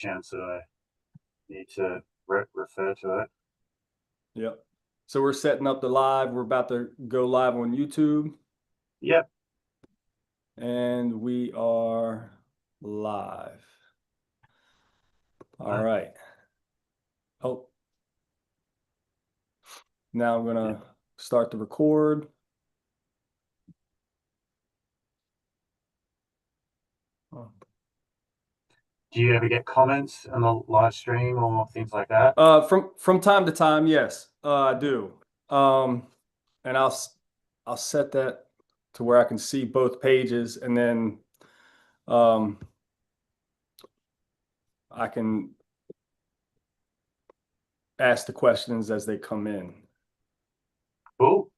chance that I need to refer to it. Yep. So we're setting up the live. We're about to go live on YouTube. Yep. And we are live. All right. Oh. Now I'm going to start the record. Oh. Do you ever get comments on the live stream or things like that? From time to time, yes, I do. And I'll set that to where I can see both pages, and then I can ask the questions as they come in. Cool.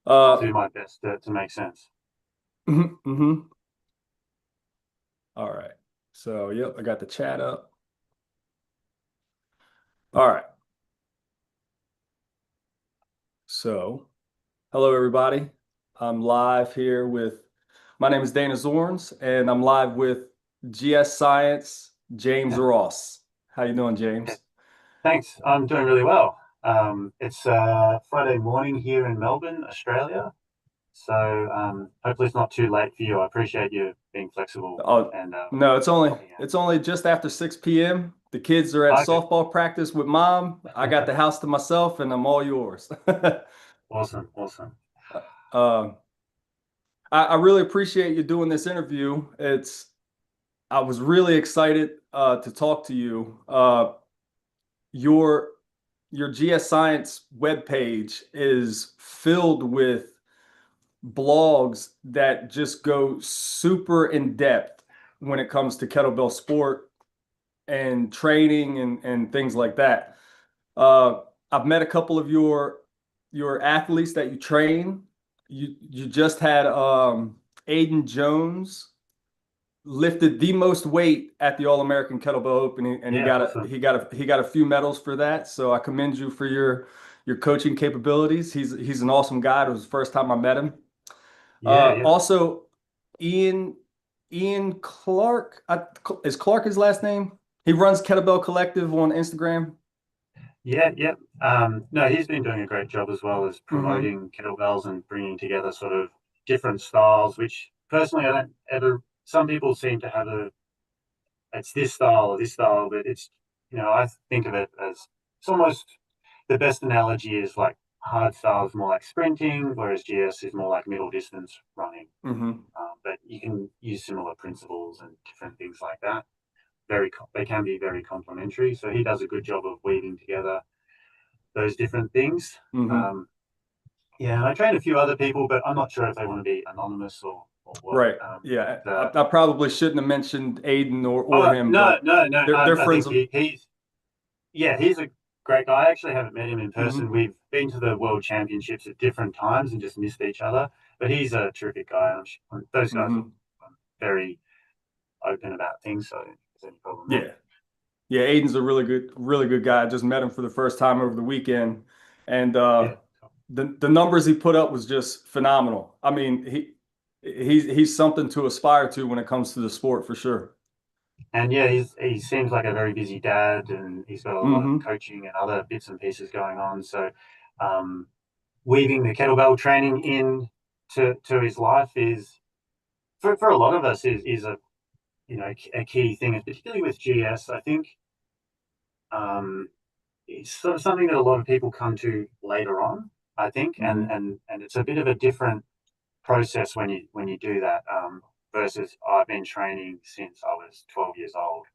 I'll do my best to make sense. Mm-hmm. All right. So, yep, I got the chat up. All right. So, hello, everybody. I'm live here my name is Dana Zorns, and I'm live with GS Science, James Ross. How you doing, James? Thanks. I'm doing really well. It's Friday morning here in Melbourne, Australia. So hopefully it's not too late for you. I appreciate you being flexible. Oh, no, it's only just after 6 p.m. The kids are at softball practice with mom. I got the house to myself, and I'm all yours. Awesome. I really appreciate you doing this interview. I was really excited to talk to you. Your GS Science webpage is filled with blogs that just go super in depth when it comes to kettlebell sport and training and things like that. I've met a couple of your athletes that you train. You just had Aiden Jones lifted the most weight at the All-American Kettlebell Open, and he got a few medals for that. So I commend you for your coaching capabilities. He's an awesome guy. It was the first time I met him. Also, Ian Clark, is Clark his last name? He runs Kettlebell Collective on Instagram. Yeah. No, he's been doing a great job as well as promoting kettlebells and bringing together sort of different styles, which personally I don't ever. Some people seem to have it's this style or this style, but it's, I think of it as it's almost the best analogy is like hard style is more like sprinting, whereas GS is more like middle distance running. But you can use similar principles and different things like that. They can be very complementary. So he does a good job of weaving together those different things. And I train a few other people, but I'm not sure if they want to be anonymous or what. Right. I probably shouldn't have mentioned Aiden or him. No. They're friends. He's a great guy. I actually haven't met him in person. We've been to the World Championships at different times and just missed each other. But he's a terrific guy. Those guys are very open about things, so there's any problem. Yeah. Aiden's a really good guy. I just met him for the first time over the weekend, and the numbers he put up was just phenomenal. I mean, he's something to aspire to when it comes to the sport for sure. And he seems like a very busy dad, and he's got a lot of coaching and other bits and pieces going on. So, weaving the kettlebell training in to his life is for a lot of us is a key thing, and particularly with GS, I think it's sort of something that a lot of people come to later on, I think, and it's a bit of a different process when you do that versus I've been training since I was 12 years old.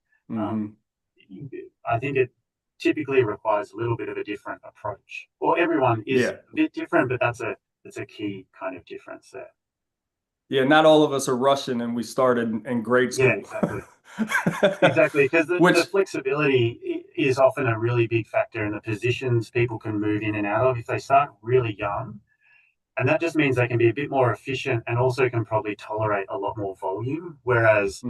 I think it typically requires a little bit of a different approach. Well, everyone is a bit different, but that's a key kind of difference there. Yeah, not all of us are Russian, and we started in grade school. Yeah, exactly, because the flexibility is often a really big factor in the positions people can move in and out of if they start really young. And that just means they can be a bit more efficient and also can probably tolerate a lot more volume. Whereas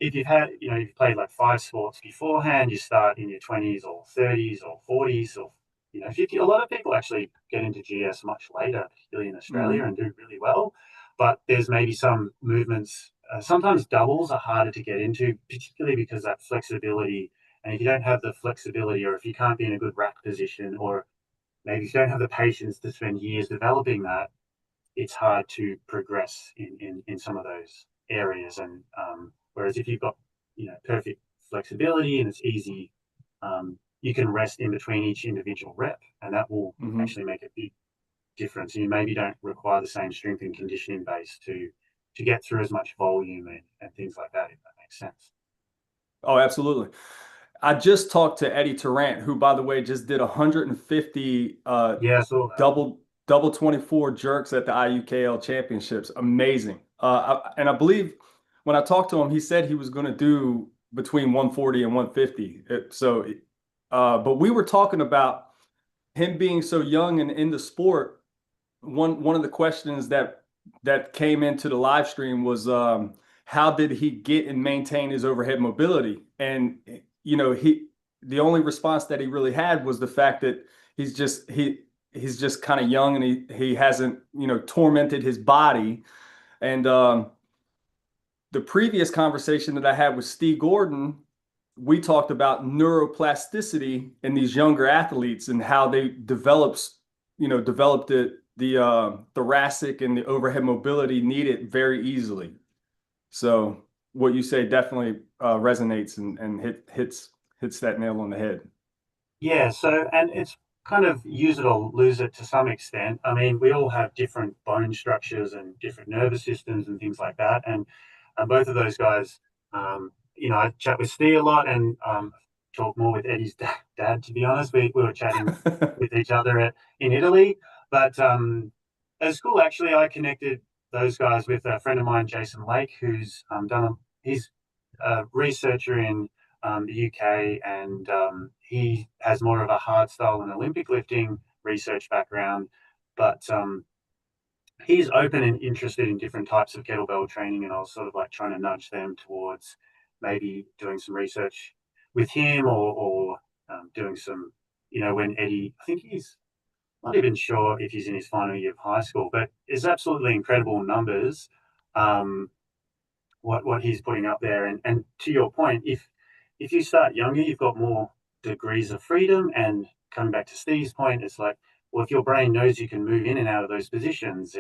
if you've played like 5 sports beforehand, you start in your 20s or 30s or 40s or 50. A lot of people actually get into GS much later, particularly in Australia, and do really well. But there's maybe some movements sometimes doubles are harder to get into, particularly because that flexibility. And if you don't have the flexibility, or if you can't be in a good rack position, or maybe if you don't have the patience to spend years developing that, it's hard to progress in some of those areas. And whereas if you've got perfect flexibility and it's easy, you can rest in between each individual rep, and that will Hmm. actually make a big difference. And you maybe don't require the same strength and conditioning base to get through as much volume and things like that, if that makes sense. Oh, absolutely. I just talked to Eddie Tarrant, who, by the way, just did 150 Yeah, I saw that. double 24 jerks at the IUKL championships. Amazing. And I believe when I talked to him, he said he was going to do between 140 and 150. But we were talking about him being so young and in the sport. One of the questions that came into the live stream was how did he get and maintain his overhead mobility? And he the only response that he really had was the fact that he's just kind of young and he hasn't tormented his body. And the previous conversation that I had with Steve Gordon, we talked about neuroplasticity in these younger athletes and how they develop the thoracic and the overhead mobility needed very easily. So what you say definitely resonates and hits that nail on the head. Yeah, so and it's kind of use it or lose it to some extent. I mean, we all have different bone structures and different nervous systems and things like that. And both of those guys, I chat with Steve a lot and talk more with Eddie's dad, to be honest. We were chatting with each other in Italy. But at school, actually, I connected those guys with a friend of mine, Jason Lake, who's he's a researcher in the UK, and he has more of a hard style and Olympic lifting research background, but he's open and interested in different types of kettlebell training, and I was sort of like trying to nudge them towards maybe doing some research with him, or doing some, when Eddie, I think he's not even sure if he's in his final year of high school, but it's absolutely incredible numbers. Um, what he's putting up there. And to your point, if you start younger, you've got more degrees of freedom. And coming back to Steve's point, it's like, well, if your brain knows you can move in and out of those positions,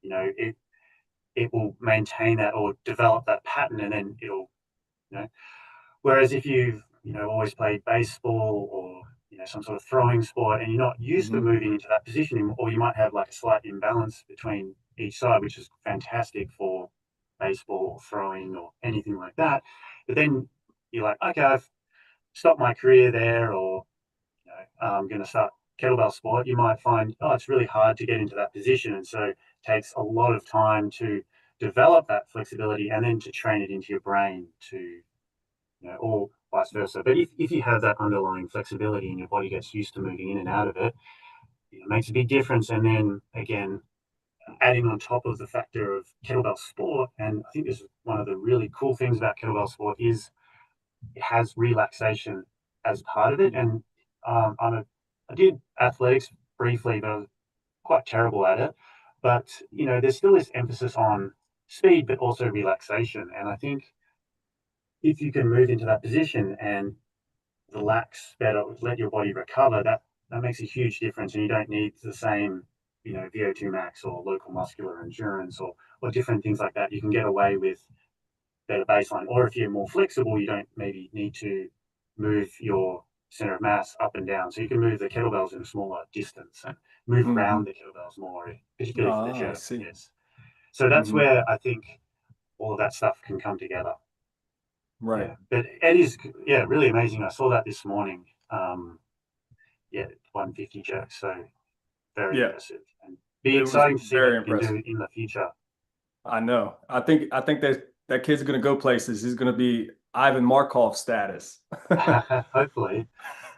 you know it it will maintain that or develop that pattern, and then it'll you know. Whereas if you've always played baseball, or some sort of throwing sport, and you're not used to Hmm. moving into that position, or you might have like a slight imbalance between each side, which is fantastic for baseball or throwing or anything like that. But then you're like, okay, I've stopped my career there, or I'm going to start kettlebell sport. You might find, oh, it's really hard to get into that position, and so it takes a lot of time to develop that flexibility and then to train it into your brain to or vice versa. But if you have that underlying flexibility and your body gets used to moving in and out of it, it makes a big difference. And then again, adding on top of the factor of kettlebell sport, and I think this is one of the really cool things about kettlebell sport is it has relaxation as part of it. And I did athletics briefly, but I was quite terrible at it. But there's still this emphasis on speed, but also relaxation. And I think if you can move into that position and relax better, let your body recover, that makes a huge difference. And you don't need the same, VO2 max or local muscular endurance, or different things like that. You can get away with better baseline. Or if you're more flexible, you don't maybe need to move your center of mass up and down. So you can move the kettlebells in a smaller distance and move around Hmm. the kettlebells more, particularly for the Ah, I jerk, I see. guess. So that's Hmm. where I think all of that stuff can come together. Right. Yeah, but Eddie's, yeah, really amazing. I saw that this morning. Um, yeah, 150 jerks. So very Yeah, impressive, and be it was exciting to see what very he can impressive. do in the future. I know. I think that kid's gonna go places. He's gonna be Ivan Markov status. Hopefully,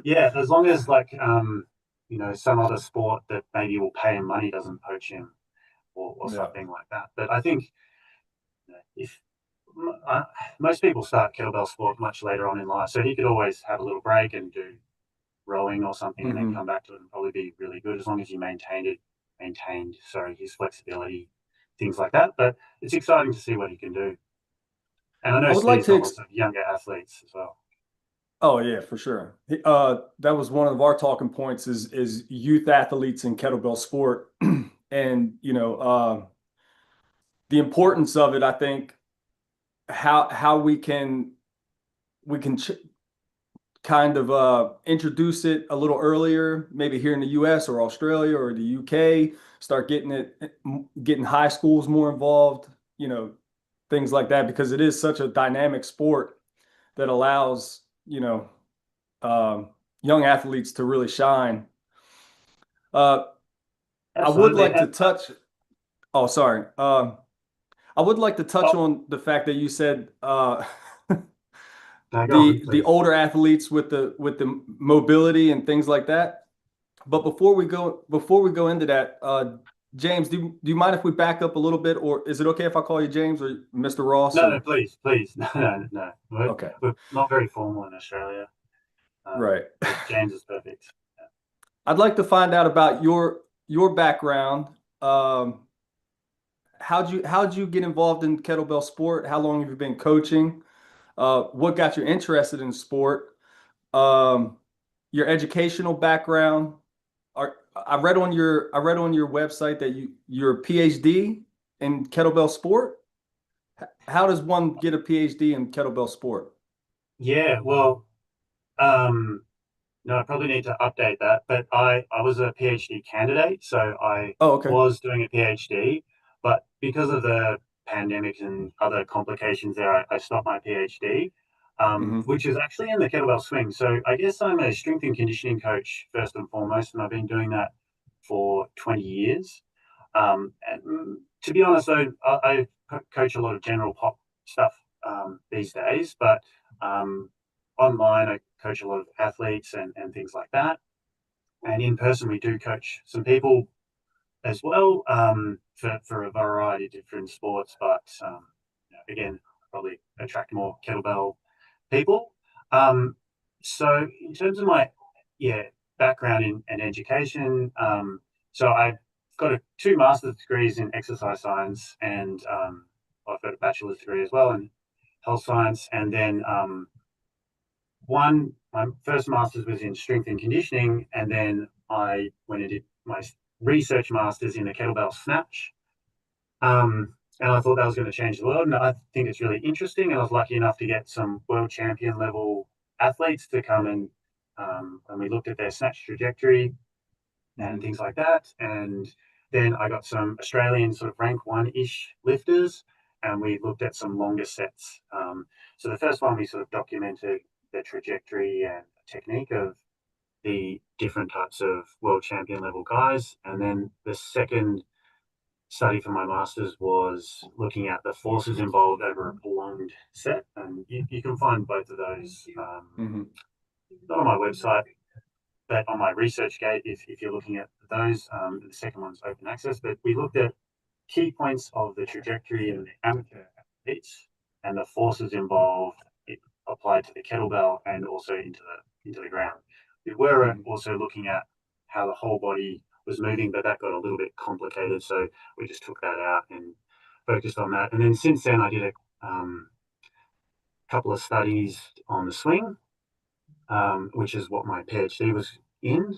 yeah. As long as like some other sport that maybe will pay him money doesn't poach him, or Yeah. something like that. But I think if uh, most people start kettlebell sport much later on in life, so he could always have a little break and do rowing or something, and then Hmm. come back to it and probably be really good as long as he maintained, sorry, his flexibility, things like that. But it's exciting to see what he can do. And I I know would like Steve's to got lots of younger athletes as well. Oh yeah, for sure. That was one of our talking points is youth athletes in kettlebell sport, and the importance of it. I think how we can kind of introduce it a little earlier, maybe here in the U.S. or Australia or the UK. Start getting high schools more involved. Things like that because it is such a dynamic sport that allows um, young athletes to really shine. Uh, I would Absolutely. like to touch. Oh, sorry. I would like to touch Oh, on the fact that you said no, go on, the please. older athletes with the mobility and things like that. But before we go into that, James, do you mind if we back up a little bit, or is it okay if I call you James or Mr. Ross? No, no, Or please, please. No, no, no. okay, We're not very formal in Australia. right. But James is perfect. I'd like to find out about your background. Um, how'd you get involved in kettlebell sport? How long have you been coaching? What got you interested in sport? Um, your educational background. I read on your website that you're a PhD in kettlebell sport. How does one get a PhD in kettlebell sport? Yeah, well, um, no, I probably need to update that. But I was a PhD candidate, so I Oh, okay. was doing a PhD, but because of the pandemic and other complications there, I stopped my PhD, Hmm. which is actually in the kettlebell swing. So I guess I'm a strength and conditioning coach first and foremost, and I've been doing that for 20 years. And to be honest, though, I coach a lot of general pop stuff these days, but um, online I coach a lot of athletes and things like that. And in person, we do coach some people as well for a variety of different sports, but again, probably attract more kettlebell people. Um, so in terms of my yeah background in education, so I've got two master's degrees in exercise science, and I've got a bachelor's degree as well in health science, and then my first master's was in strength and conditioning, and then I went and did my research master's in the kettlebell snatch. And I thought that was going to change the world. And I think it's really interesting. And I was lucky enough to get some world champion level athletes to come and we looked at their snatch trajectory and Hmm. things like that. And then I got some Australian sort of rank one ish lifters, and we looked at some longer sets. So the first one we sort of documented the trajectory and technique of the different types of world champion level guys, and then the second study for my master's was looking at the forces involved over a prolonged set, and you can find both of those Hmm. not on my website, but on my ResearchGate if you're looking at those. The second one's open access, but we looked at key points of the trajectory of the amateur athletes and the forces involved applied to the kettlebell and also into the ground. We were Hmm. also looking at how the whole body was moving, but that got a little bit complicated, so we just took that out and focused on that. And then since then, I did a couple of studies on the swing, which is what my PhD was in.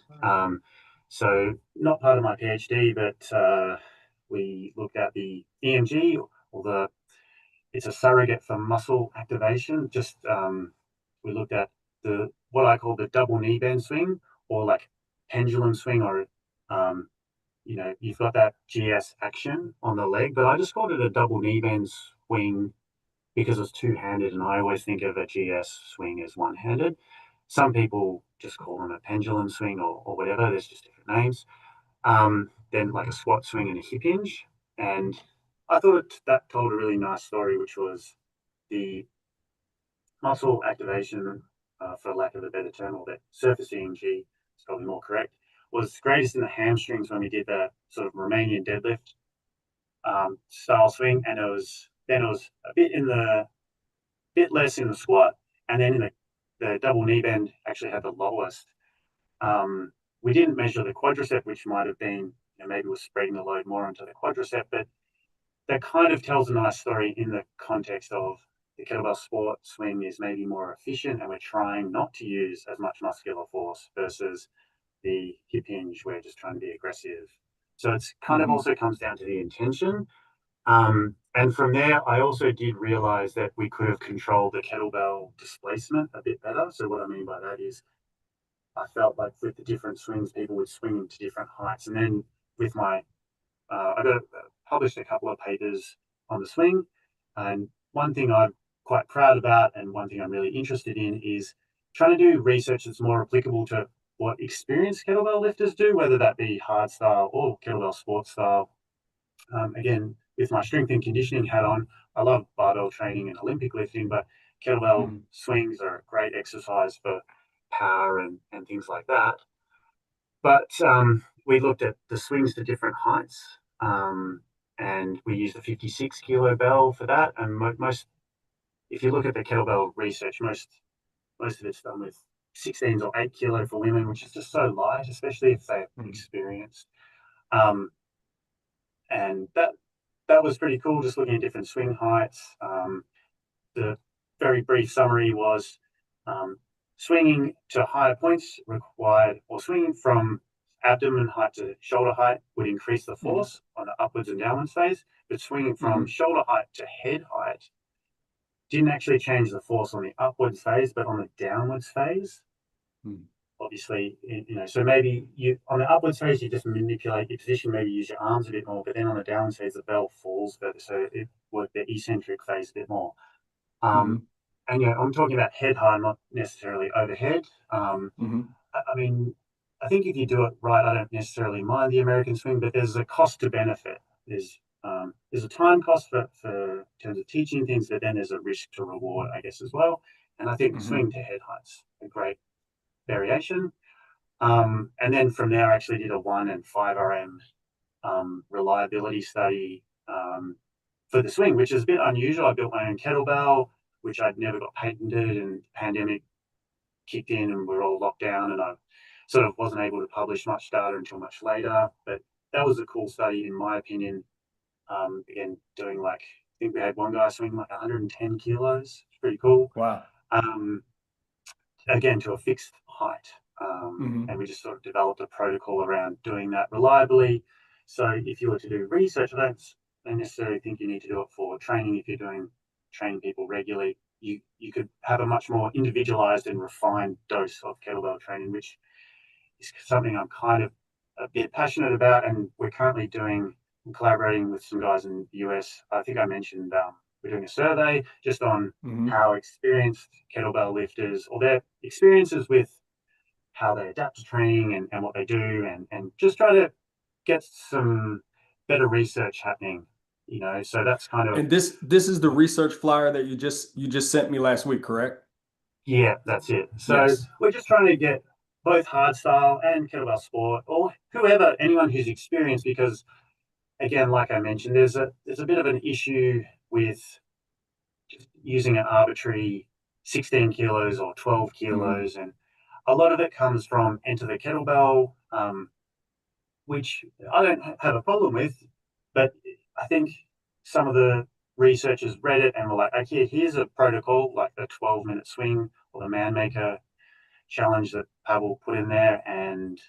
So not part of my PhD, but we looked at the EMG, or it's a surrogate for muscle activation. Just we looked at the what I call the double knee bend swing, or like pendulum swing, or um, you've got that GS action on the leg, but I just called it a double knee bend swing because it's two-handed, and I always think of a GS swing as one-handed. Some people just call them a pendulum swing or whatever. There's just different names. Then like a squat swing and a hip hinge, and I thought that told a really nice story, which was the muscle activation, for lack of a better term, or that surface EMG is probably more correct, was greatest in the hamstrings when we did the sort of Romanian deadlift style swing, and it was a bit less in the squat, and then in the double knee bend actually had the lowest. Um, we didn't measure the quadricep, which might have been maybe was spreading the load more onto the quadricep, but that kind of tells a nice story in the context of the kettlebell sport swing is maybe more efficient and we're trying not to use as much muscular force versus the hip hinge, we're just trying to be aggressive. So it's kind of Hmm. also comes down to the intention. And from there, I also did realize that we could have controlled the kettlebell displacement a bit better. So what I mean by that is I felt like with the different swings, people would swing to different heights. And then with my, I got published a couple of papers on the swing. And one thing I'm quite proud about, and one thing I'm really interested in, is trying to do research that's more applicable to what experienced kettlebell lifters do, whether that be hard style or kettlebell sports style. Again, with my strength and conditioning hat on, I love barbell training and Olympic lifting, but kettlebell Hmm. swings are a great exercise for power and things like that. But we looked at the swings to different heights, and we used a 56 kilo bell for that. And most, if you look at the kettlebell research, most of it's done with 16s or 8 kilo for women, which is just so light, especially if they're Hmm. experienced. Um, and that was pretty cool, just looking at different swing heights. The very brief summary was um, swinging to higher points required, or swinging from abdomen height to shoulder height would increase the Hmm. force on the upwards and downwards phase, but swinging from Hmm. shoulder height to head height didn't actually change the force on the upwards phase, but on the downwards phase. Hmm. Obviously, so maybe you on the upwards phase you just manipulate your position, maybe use your arms a bit more, but then on the downwards phase the bell falls further, so it worked the eccentric phase a bit more. Um, Hmm. and yeah, I'm talking about head high, not necessarily overhead. Hmm. I mean, I think if you do it right, I don't necessarily mind the American swing, but there's a cost to benefit. There's a time cost for in terms of teaching things, but then there's a risk to reward, I guess, as well. And I think the Hmm. swing to head height's a great variation. And then from there, I actually did a 1 and 5 RM reliability study for the swing, which is a bit unusual. I built my own kettlebell, which I'd never got patented, and the pandemic kicked in and we are all locked down, and I sort of wasn't able to publish much data until much later. But that was a cool study, in my opinion. Again, doing like, I think we had one guy swing like 110 kilos. It's pretty cool. Wow. Um, again, to a fixed height. And Hmm. we just sort of developed a protocol around doing that reliably. So if you were to do research, I don't necessarily think you need to do it for training. If you're doing training people regularly, you could have a much more individualized and refined dose of kettlebell training, which is something I'm kind of a bit passionate about. And we're currently collaborating with some guys in the US. I think I mentioned we're doing a survey just on Hmm. how experienced kettlebell lifters or their experiences with how they adapt to training and what they do, and just try to get some better research happening, so that's kind of, And this is the research flyer that you just sent me last week, correct? yeah, that's it. So Yes. we're just trying to get both hardstyle and kettlebell sport, or whoever, anyone who's experienced, because again, like I mentioned, there's a bit of an issue with just using an arbitrary 16 kilos or 12 Hmm. kilos, and a lot of it comes from enter the kettlebell, which I don't have a problem with, but I think some of the researchers read it and were like, okay, here's a protocol, like the 12-minute swing or the man maker challenge that Pavel put in there. And,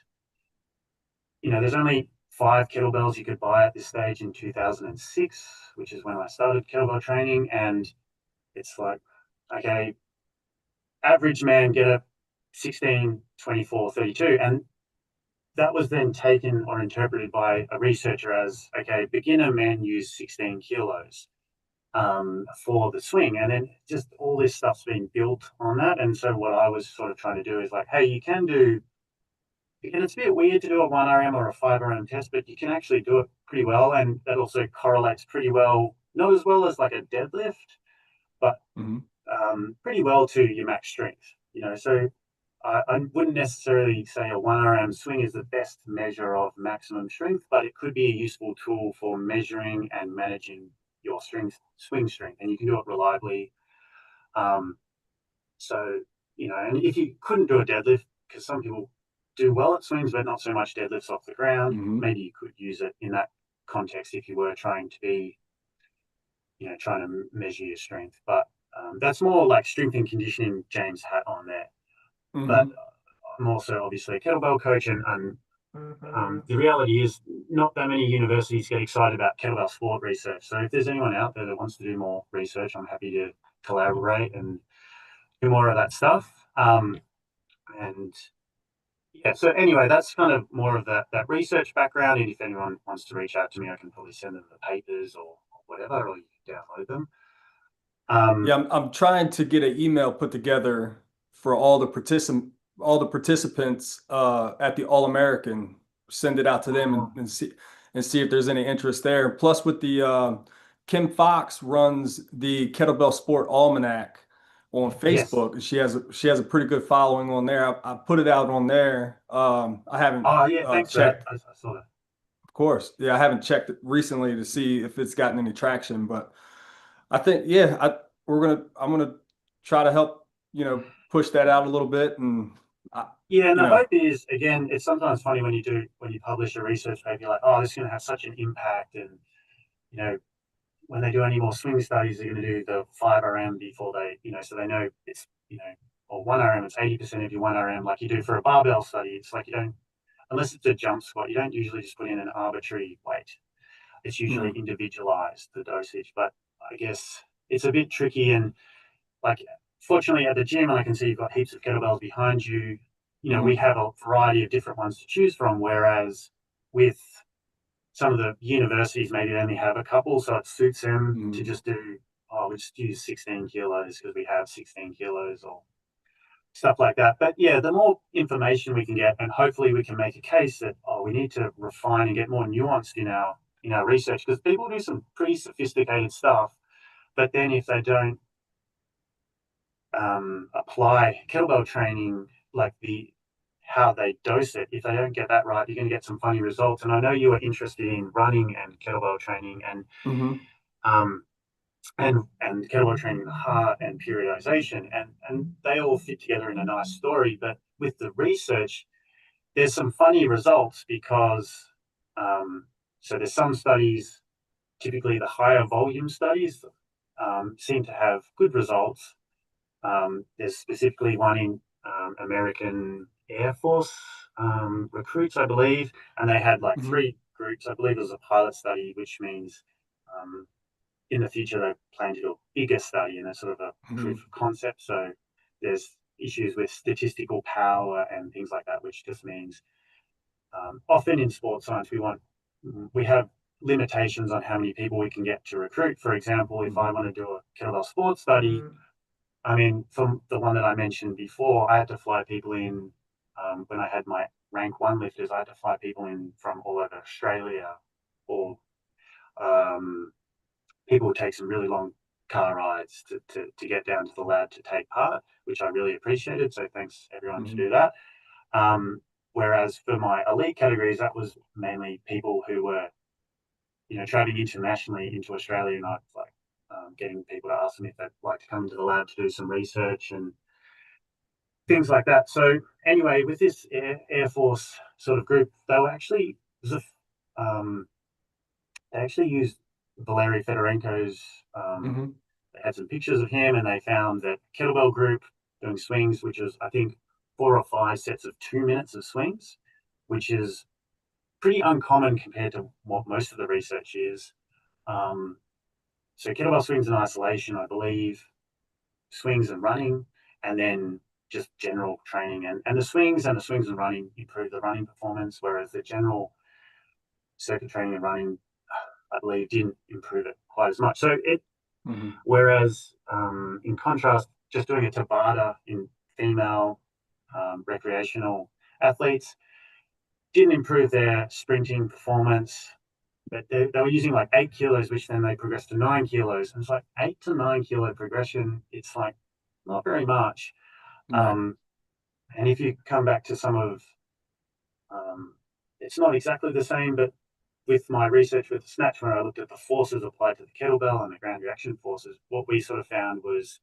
there's only 5 kettlebells you could buy at this stage in 2006, which is when I started kettlebell training. And it's like, okay, average man get a 16, 24, 32. And that was then taken or interpreted by a researcher as, okay, beginner men use 16 kilos for the swing. And then just all this stuff's been built on that. And so what I was sort of trying to do is like, hey, and it's a bit weird to do a 1 RM or a 5 RM test, but you can actually do it pretty well. And that also correlates pretty well, not as well as like a deadlift, but Hmm. pretty well to your max strength. So I wouldn't necessarily say a 1 RM swing is the best measure of maximum strength, but it could be a useful tool for measuring and managing your swing strength, and you can do it reliably. Um, so, and if you couldn't do a deadlift, because some people do well at swings, but not so much deadlifts off the ground, Hmm. maybe you could use it in that context if you were trying to be, trying to measure your strength. But That's more like strength and conditioning James hat on there. But Hmm. I'm also obviously a kettlebell coach, and the reality is not that many universities get excited about kettlebell sport research. So if there's anyone out there that wants to do more research, I'm happy to collaborate and do more of that stuff. And yeah, so anyway, that's kind of more of that research background. And if anyone wants to reach out to me, I can probably send them the papers or whatever, or you can download them. Yeah, Um, I'm trying to get an email put together for all the participants at the All American. Send it out to them and see if there's any interest there. Plus, with the Kim Fox runs the Kettlebell Sport Almanac on yes. Facebook. She has a pretty good following on there. I put it out on there. I haven't Oh yeah, thanks for that. checked, I saw that. of course. Yeah, I haven't checked it recently to see if it's gotten any traction, but. I think, yeah, I'm gonna try to help, push that out a little bit and, I, Yeah, and you the know, hope is, again, it's sometimes funny when you publish a research paper, you're like, oh, this is going to have such an impact, and you know, when they do any more swing studies, they're going to do the 5 RM before they, so they know it's, or 1 RM, it's 80% of your 1 RM, like you do for a barbell study. It's like you don't, unless it's a jump squat, you don't usually just put in an arbitrary weight. It's usually mhm, individualized, the dosage. But I guess it's a bit tricky. And like, fortunately, at the gym, and I can see you've got heaps of kettlebells behind you. We mhm, have a variety of different ones to choose from. Whereas with some of the universities, maybe they only have a couple, so it suits them to mhm, just do, oh, we just use 16 kilos because we have 16 kilos or stuff like that. But yeah, the more information we can get, and hopefully we can make a case that, oh, we need to refine and get more nuanced in our research, because people do some pretty sophisticated stuff, but then if they don't apply kettlebell training, like how they dose it, if they don't get that right, you're going to get some funny results. And I know you were interested in running and kettlebell training, mhm, um, and kettlebell training, the heart and periodization, and they all fit together in a nice story. But with the research, there's some funny results because so there's some studies, typically the higher volume studies, seem to have good results. There's specifically one in American Air Force recruits, I believe, and they had like mhm, 3 groups. I believe it was a pilot study, which means um, in the future they plan to do a bigger study and a sort of a proof mhm, of concept. So there's issues with statistical power and things like that, which just means often in sports science we have limitations on how many people we can get to recruit. For example, if I mhm, want to do a kettlebell sports study, I mean, from the one that I mentioned before, I had to fly people in when I had my rank one lifters. I had to fly people in from all over Australia, or um, people would take some really long car rides to get down to the lab to take part, which I really appreciated. So thanks everyone to do mhm, that. Um, Whereas for my elite categories, that was mainly people who were, traveling internationally into Australia, and I was like getting people to ask them if they'd like to come to the lab to do some research and things like that. So anyway, with this Air Force sort of group, um, they actually used Valery Fedorenko's. mhm. They had some pictures of him, and they found that kettlebell group doing swings, which is I think 4 or 5 sets of 2 minutes of swings, which is pretty uncommon compared to what most of the research is. Um, so kettlebell swings in isolation, I believe, swings and running, and then just general training. And the swings and running improve the running performance, whereas the general circuit training and running, I believe, didn't improve it quite as much. Mhm. Whereas in contrast, just doing a Tabata in female recreational athletes didn't improve their sprinting performance, but they were using like 8 kilos, which then they progressed to 9 kilos. And it's like 8 to 9 kilo progression. It's like not very much. Right. Um, and if you come back to some of, it's not exactly the same, but with my research with the snatch, where I looked at the forces applied to the kettlebell and the ground reaction forces, what we sort of found was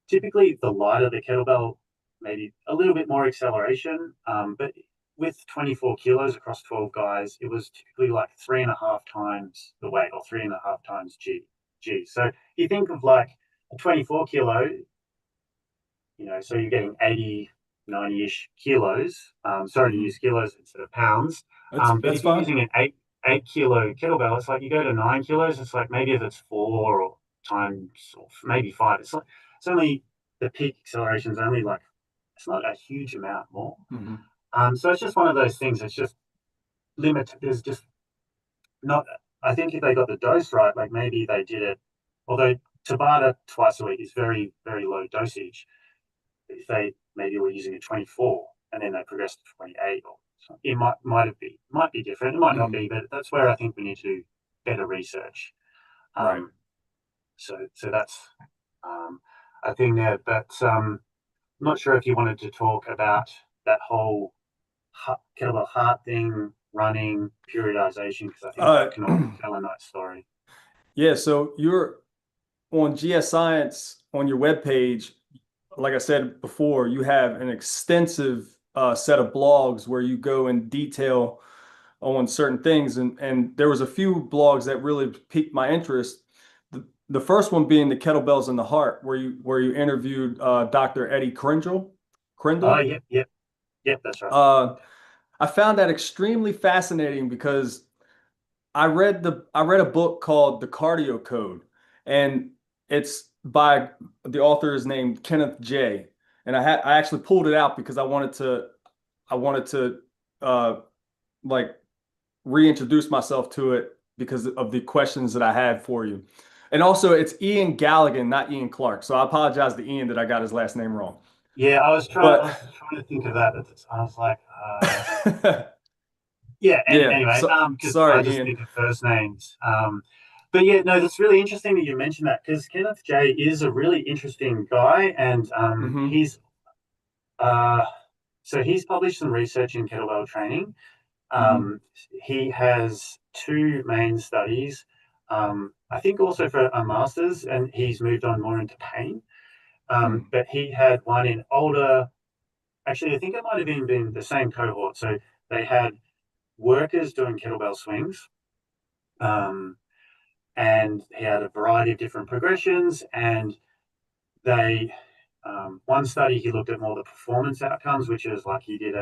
typically the lighter the kettlebell, maybe a little bit more acceleration, but with 24 kilos across 12 guys, it was typically like 3.5 times the weight or 3.5 times G. So you think of like a 24 kilo, so you're getting 80, 90-ish kilos. Sorry to Hmm. use kilos instead of pounds. But That's if you're fine. using an 8 kilo kettlebell, it's like you go to 9 kilos. It's like maybe if it's four or times or maybe five, it's only the peak acceleration is only like it's not a huge amount more. Hmm. So it's just one of those things. It's just limit. There's just not. I think if they got the dose right, like maybe they did it. Although Tabata twice a week is very very low dosage. If they maybe were using a 24 and then they progressed to 28 or something, it might be different. It might not Hmm. be, but that's where I think we need to do better research. Right. Um, so that's um, a thing there. But I'm not sure if you wanted to talk about that whole kettlebell heart thing, running, periodization, because I think Uh, that can all tell a nice story. yeah, so you're on GS Science on your webpage. Like I said before, you have an extensive set of blogs where you go in detail on certain things, and there was a few blogs that really piqued my interest. The first one being the kettlebells in the heart, where you interviewed Dr. Eddie Crindle. Oh, Crindle. yep, that's right. Uh, I found that extremely fascinating because I read a book called The Cardio Code, and it's by the author is named Kenneth J. And I actually pulled it out because I wanted to uh like reintroduce myself to it because of the questions that I had for you. And also it's Ian Galligan, not Ian Clark. So I apologize to Ian that I got his last name wrong. Yeah, I But was trying to think of that. I was like, yeah, and yeah, anyway, so because I sorry, just Ian. think of first names. But yeah, no, that's really interesting that you mentioned that because Kenneth J is a really interesting guy, and Hmm. uh, he's published some research in kettlebell training. Hmm. He has two main studies. I think also for a master's, and he's moved on more into pain. Hmm. But he had one in older. Actually, I think it might have been the same cohort. So they had workers doing kettlebell swings. Um, and he had a variety of different progressions. And they, one study, he looked at more the performance outcomes, which is like he did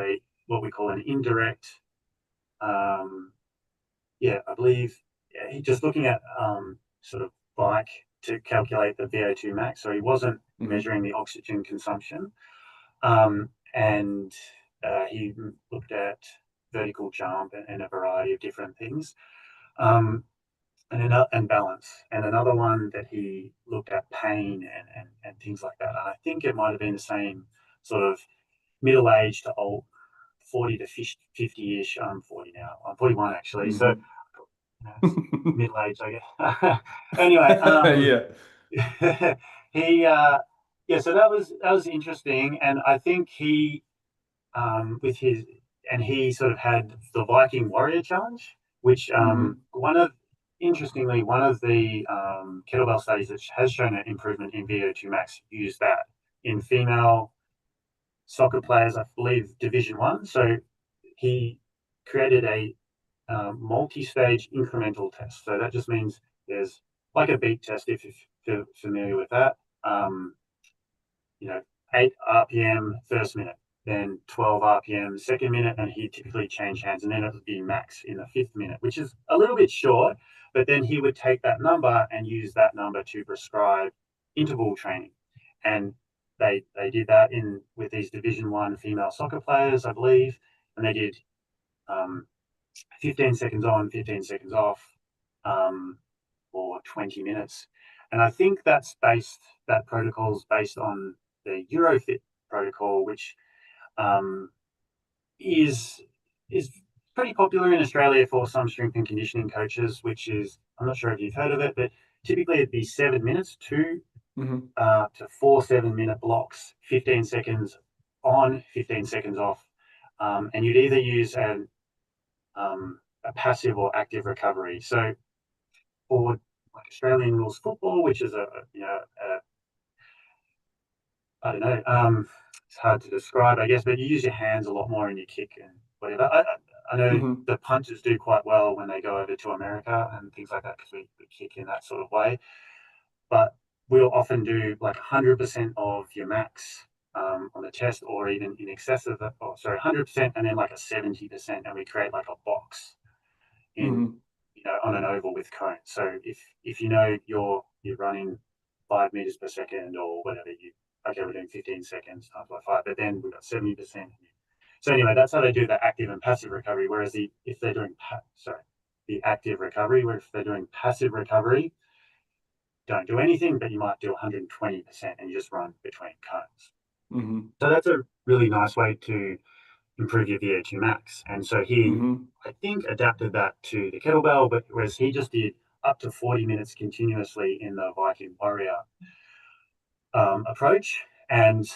what we call an indirect, um, I believe, yeah, he just looking at sort of bike to calculate the VO2 max. So he wasn't Hmm. measuring the oxygen consumption. And he looked at vertical jump and a variety of different things. Um, and balance. And another one that he looked at pain and things like that. And I think it might have been the same sort of middle age to old, 40 to 50-ish. I'm 40 now. I'm 41 actually. So Hmm. it's middle age, I guess. Anyway, Yeah. he, so that was interesting. And I think with his and he sort of had the Viking Warrior Challenge, which Hmm. one of the kettlebell studies that has shown an improvement in VO2 max used that in female soccer players, I believe Division One. So he created a multi-stage incremental test. So that just means there's like a beat test if you're familiar with that. Um, you know, 8 RPM first minute, then 12 RPM second minute, and he'd typically change hands, and then it would be max in the fifth minute, which is a little bit short, but then he would take that number and use that number to prescribe interval training. And they did that in with these Division One female soccer players, I believe, and they did um, 15 seconds on, 15 seconds off, um, or 20 minutes. And I think that protocol is based on the Eurofit protocol, which um, is is pretty popular in Australia for some strength and conditioning coaches. Which is, I'm not sure if you've heard of it, but typically it'd be 7 minutes, two Hmm. to four 7 minute blocks, 15 seconds on, 15 seconds off, and you'd either use a passive or active recovery. So for like Australian rules football, which is I don't know, it's hard to describe, I guess, but you use your hands a lot more in your kick and whatever. I know Hmm. the punters do quite well when they go over to America and things like that because we kick in that sort of way. But we'll often do like 100% of your max on the test, or even in excess of that. Oh, sorry, 100%, and then like a 70%, and we create like a box in, Hmm. on an oval with cones. So if you know you're running 5 meters per second or whatever, okay, we're doing 15 seconds times by five, but then we've got 70%. So anyway, that's how they do the active and passive recovery. Whereas if they're doing the active recovery, where if they're doing passive recovery, don't do anything, but you might do 120% and you just run between cones. Hmm. So that's a really nice way to improve your VO2 max. And so he, Hmm. I think, adapted that to the kettlebell, but whereas he just did up to 40 minutes continuously in the Viking Warrior approach. And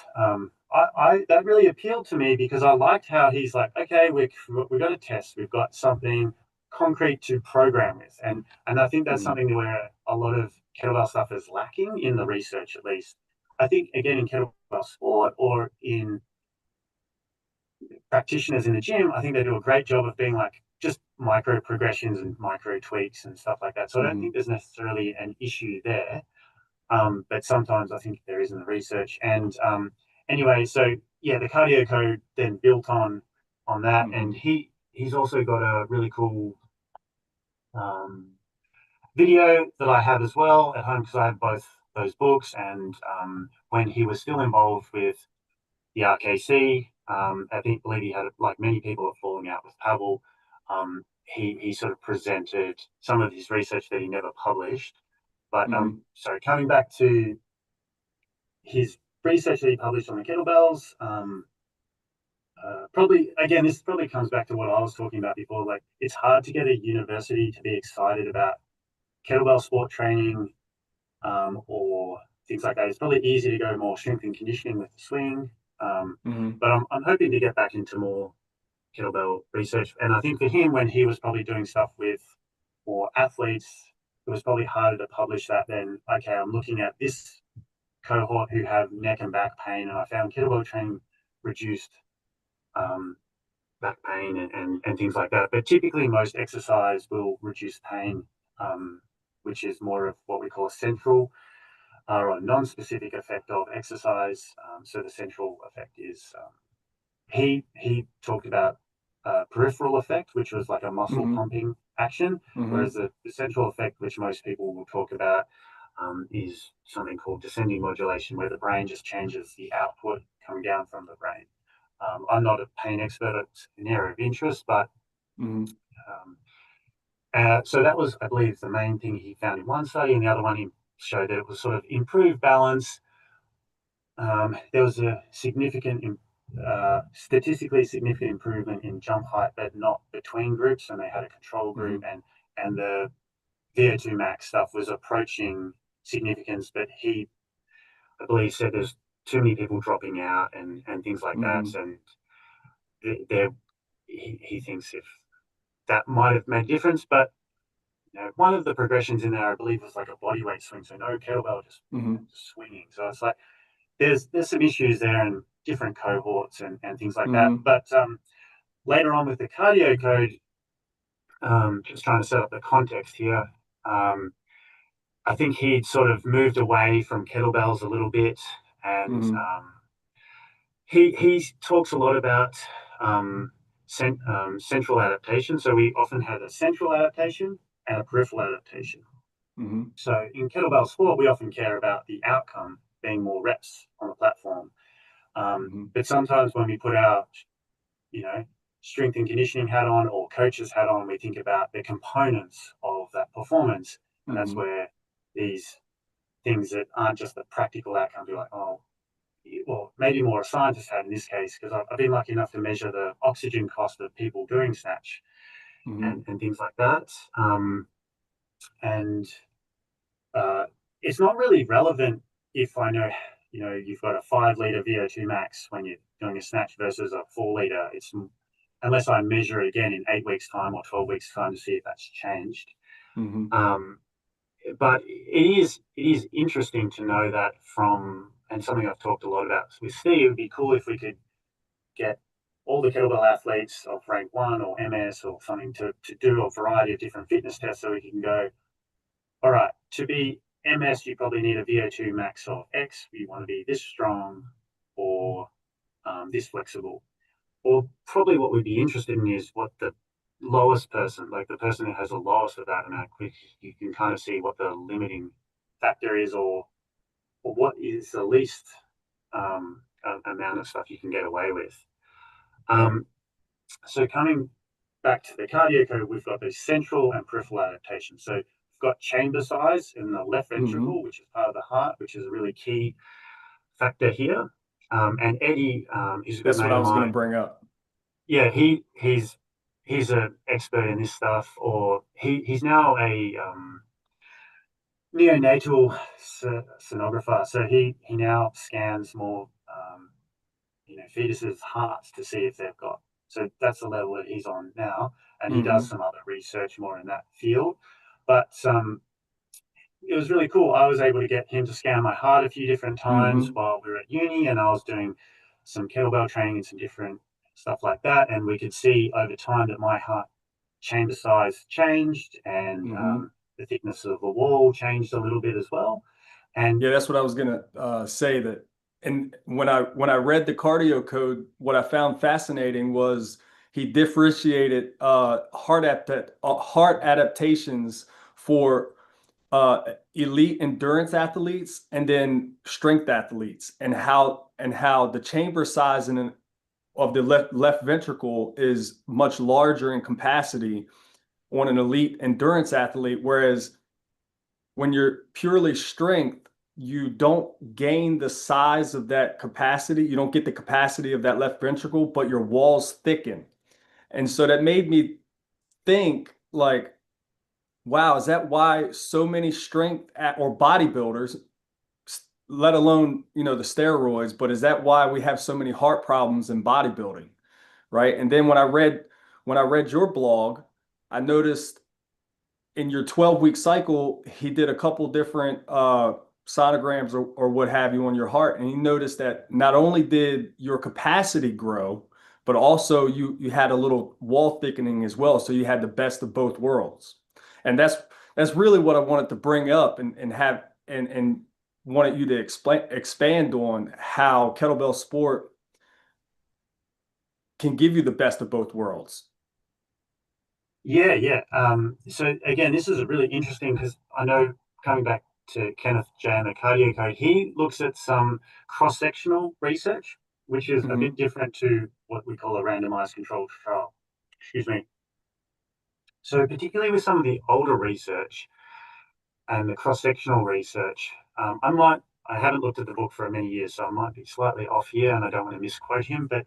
I that really appealed to me because I liked how he's like, okay, we've got a test, we've got something concrete to program with, and I think that's Hmm. something where a lot of kettlebell stuff is lacking in the research, at least. I think again in kettlebell sport or in practitioners in the gym, I think they do a great job of being like just micro progressions and micro tweaks and stuff like that. So I don't Hmm. think there's necessarily an issue there. But sometimes I think there is in the research. And anyway, so yeah, the cardio code then built on that, and Hmm. he's also got a really cool um, video that I have as well at home because I have both those books. And when he was still involved with the RKC, I believe he had, like many people, are falling out with Pavel. He sort of presented some of his research that he never published. But Hmm. so coming back to his research that he published on the kettlebells. Probably again, this probably comes back to what I was talking about before. Like, it's hard to get a university to be excited about kettlebell sport training or things like that. It's probably easy to go more strength and conditioning with the swing. Hmm. But I'm hoping to get back into more kettlebell research. And I think for him, when he was probably doing stuff with more athletes, it was probably harder to publish that than, okay, I'm looking at this cohort who have neck and back pain, and I found kettlebell training reduced um, back pain and things like that. But typically, most exercise will reduce pain, which is more of what we call a central or a non-specific effect of exercise. So the central effect is he talked about peripheral effect, which was like a muscle Hmm. pumping action, Hmm. whereas the central effect, which most people will talk about, is something called descending modulation, where the brain just changes the output coming down from the brain. I'm not a pain expert; it's an area of interest, but Hmm. um, so that was, I believe, the main thing he found in one study, and the other one he showed that it was sort of improved balance. There was a statistically significant improvement in jump height, but not between groups, and they had a control group, Hmm. and the VO2 max stuff was approaching significance, but he, I believe, said there's too many people dropping out and things like that, Hmm. and there he thinks if that might have made a difference, but one of the progressions in there, I believe, was like a body weight swing, so no kettlebell, just Hmm. just swinging. So it's like there's some issues there and different cohorts and things like that. Hmm. But later on with the cardio code, just trying to set up the context here. Um, I think he'd sort of moved away from kettlebells a little bit, and Hmm. he talks a lot about central adaptation. So we often have a central adaptation and a peripheral adaptation. Hmm. So in kettlebell sport, we often care about the outcome being more reps on the platform. Hmm. But sometimes when we put our, you know, strength and conditioning hat on or coach's hat on, we think about the components of that performance. And that's Hmm. where these things that aren't just the practical outcome be like, oh, well, maybe more a scientist hat in this case, because I've been lucky enough to measure the oxygen cost of people doing snatch Hmm. and things like that. And uh, it's not really relevant if I know, you've got a 5 liter VO2 max when you're doing a snatch versus a 4 liter. It's unless I measure it again in 8 weeks' time or 12 weeks' time to see if that's changed. Hmm. Um, but it is interesting to know that from, and something I've talked a lot about with Steve. It would be cool if we could get all the kettlebell athletes of rank one or MS or something to do a variety of different fitness tests so we can go, all right, to be MS, you probably need a VO2 max of X. You want to be this strong or this flexible. Or probably what we'd be interested in is what the lowest person, like the person who has the lowest of that amount, you can kind of see what the limiting factor is, or what is the least amount of stuff you can get away with. So coming back to the cardio code, we've got those central and peripheral adaptations. So we've got chamber size in the left ventricle, which is part of the heart, which is a really key factor here. And Eddie is a good That's mate what I of was going to mine. bring up. Yeah, he's an expert in this stuff, or he's now a neonatal sonographer. So he now scans more fetuses' hearts to see if they've got. So that's the level that he's on now, and he does some other research more in that field. But it was really cool. I was able to get him to scan my heart a few different times while we were at uni, and I was doing some kettlebell training and some different stuff like that. And we could see over time that my heart chamber size changed, and the thickness of the wall changed a little bit as well. And Yeah, that's what I was gonna say that. And when I read the cardio code, what I found fascinating was he differentiated heart adaptations for elite endurance athletes and then strength athletes, and how the chamber size of the left ventricle is much larger in capacity on an elite endurance athlete, whereas when you're purely strength, you don't gain the size of that capacity. You don't get the capacity of that left ventricle, but your walls thicken. And so that made me think like, wow, is that why so many or bodybuilders, let alone, the steroids, but is that why we have so many heart problems in bodybuilding? Right. And then when I read your blog, I noticed in your 12-week cycle, he did a couple different sonograms or what have you on your heart. And he noticed that not only did your capacity grow, but also you had a little wall thickening as well. So you had the best of both worlds. And that's really what I wanted to bring up and wanted you to expand on how kettlebell sport can give you the best of both worlds. yeah. So again, this is really interesting because I know, coming back to Kenneth J and the cardio code, he looks at some cross-sectional research, which is a bit different to what we call a randomized controlled trial. Excuse me. So particularly with some of the older research and the cross-sectional research, I haven't looked at the book for many years, so I might be slightly off here, and I don't want to misquote him, but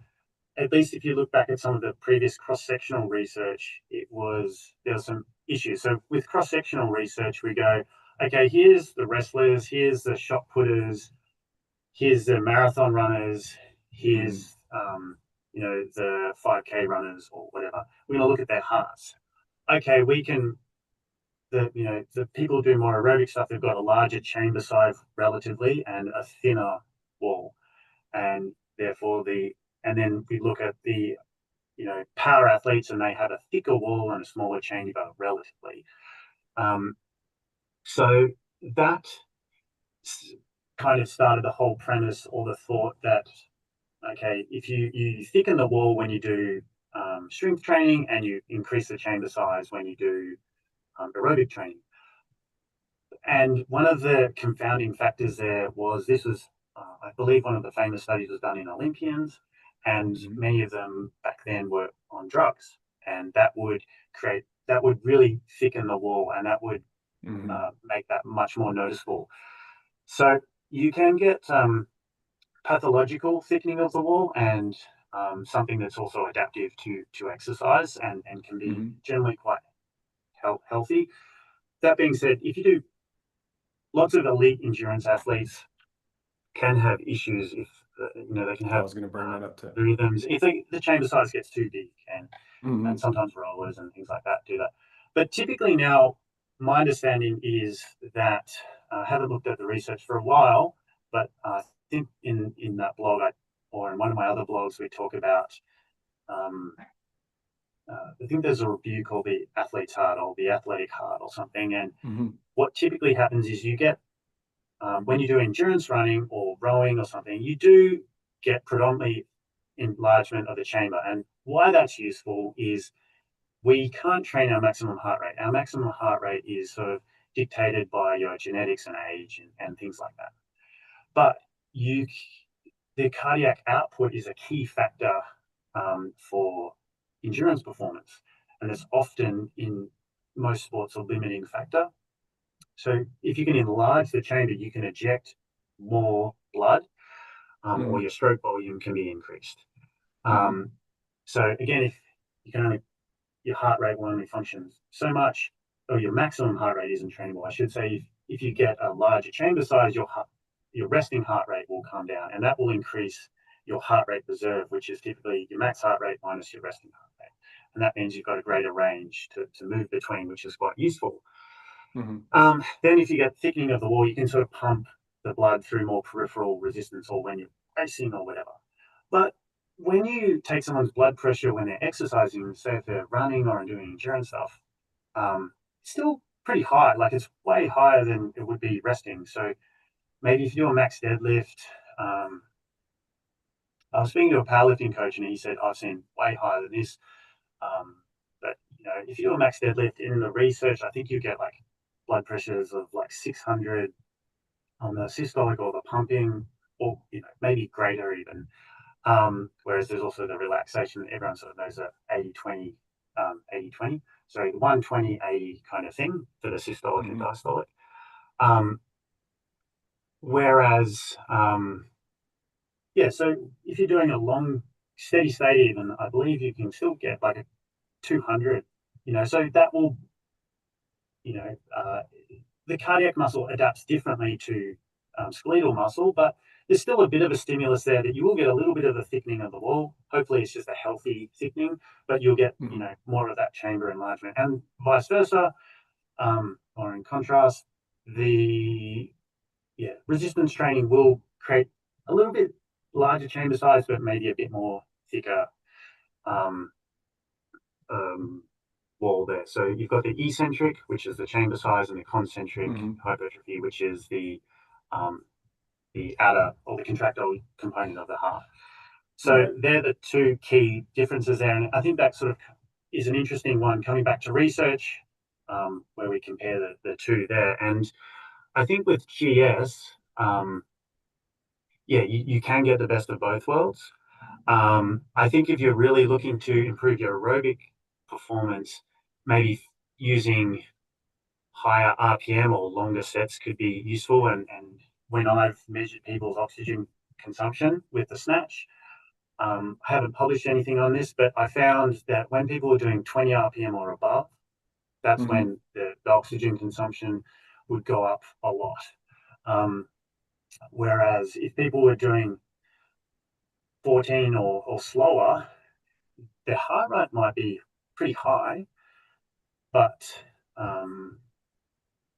at least if you look back at some of the previous cross-sectional research, there were some issues. So with cross-sectional research, we go, okay, here's the wrestlers, here's the shot putters, here's the marathon runners, here's the 5K runners or whatever. We're going to look at their hearts. Okay, the people doing more aerobic stuff, they've got a larger chamber size relatively and a thinner wall, and therefore and then we look at the power athletes, and they have a thicker wall and a smaller chamber relatively. So that kind of started the whole premise or the thought that, okay, if you thicken the wall when you do strength training, and you increase the chamber size when you do aerobic training. And one of the confounding factors there was, I believe, one of the famous studies was done in Olympians, and many of them back then were on drugs, and that would really thicken the wall, and that would make that much more noticeable. So you can get pathological thickening of the wall, and something that's also adaptive to exercise, and can be generally quite healthy. That being said, if you do, lots of elite endurance athletes can have issues if they can I have was going to bring that up too. rhythms if the chamber size gets too big, and sometimes rollers and things like that do that. But typically now, my understanding is that I haven't looked at the research for a while, but I think in that blog, or in one of my other blogs, we talk about. I think there's a review called the athlete's heart or the athletic heart or something, and what typically happens is you get when you do endurance running or rowing or something, you do get predominantly enlargement of the chamber. And why that's useful is we can't train our maximum heart rate. Our maximum heart rate is sort of dictated by your genetics and age and things like that. But you, the cardiac output is a key factor for endurance performance, and it's often in most sports a limiting factor. So if you can enlarge the chamber, you can eject more blood, or your stroke volume can be increased. So again, if you can only your heart rate will only function so much, or your maximum heart rate isn't trainable. I should say, if you get a larger chamber size, your resting heart rate will come down, and that will increase your heart rate reserve, which is typically your max heart rate minus your resting heart rate. And that means you've got a greater range to move between, which is quite useful. Then if you get thickening of the wall, you can sort of pump the blood through more peripheral resistance or when you're racing or whatever. But when you take someone's blood pressure when they're exercising, say if they're running or doing endurance stuff, it's still pretty high. Like it's way higher than it would be resting. So maybe if you do a max deadlift, I was speaking to a powerlifting coach and he said, I've seen way higher than this. But if you do a max deadlift in the research, I think you get like blood pressures of like 600 on the systolic or the pumping, or maybe greater even. Whereas there's also the relaxation. Everyone sort of knows that 80-20, 80-20. So the 120-80 kind of thing for the systolic and diastolic. Whereas, so if you're doing a long steady state even, I believe you can still get like a 200, so that will, the cardiac muscle adapts differently to skeletal muscle, but there's still a bit of a stimulus there that you will get a little bit of a thickening of the wall. Hopefully it's just a healthy thickening, but you'll get, more of that chamber enlargement, and vice versa. Or in contrast, the resistance training will create a little bit larger chamber size, but maybe a bit more thicker wall there. So you've got the eccentric, which is the chamber size, and the concentric hypertrophy, which is the outer or the contractile component of the heart. So they're the two key differences there. And I think that sort of is an interesting one coming back to research, where we compare the two there. And I think with GS, you can get the best of both worlds. I think if you're really looking to improve your aerobic performance, maybe using higher RPM or longer sets could be useful. And when I've measured people's oxygen consumption with the snatch, I haven't published anything on this, but I found that when people are doing 20 RPM or above, that's when the oxygen consumption would go up a lot. Whereas if people were doing 14 or slower, their heart rate might be pretty high, but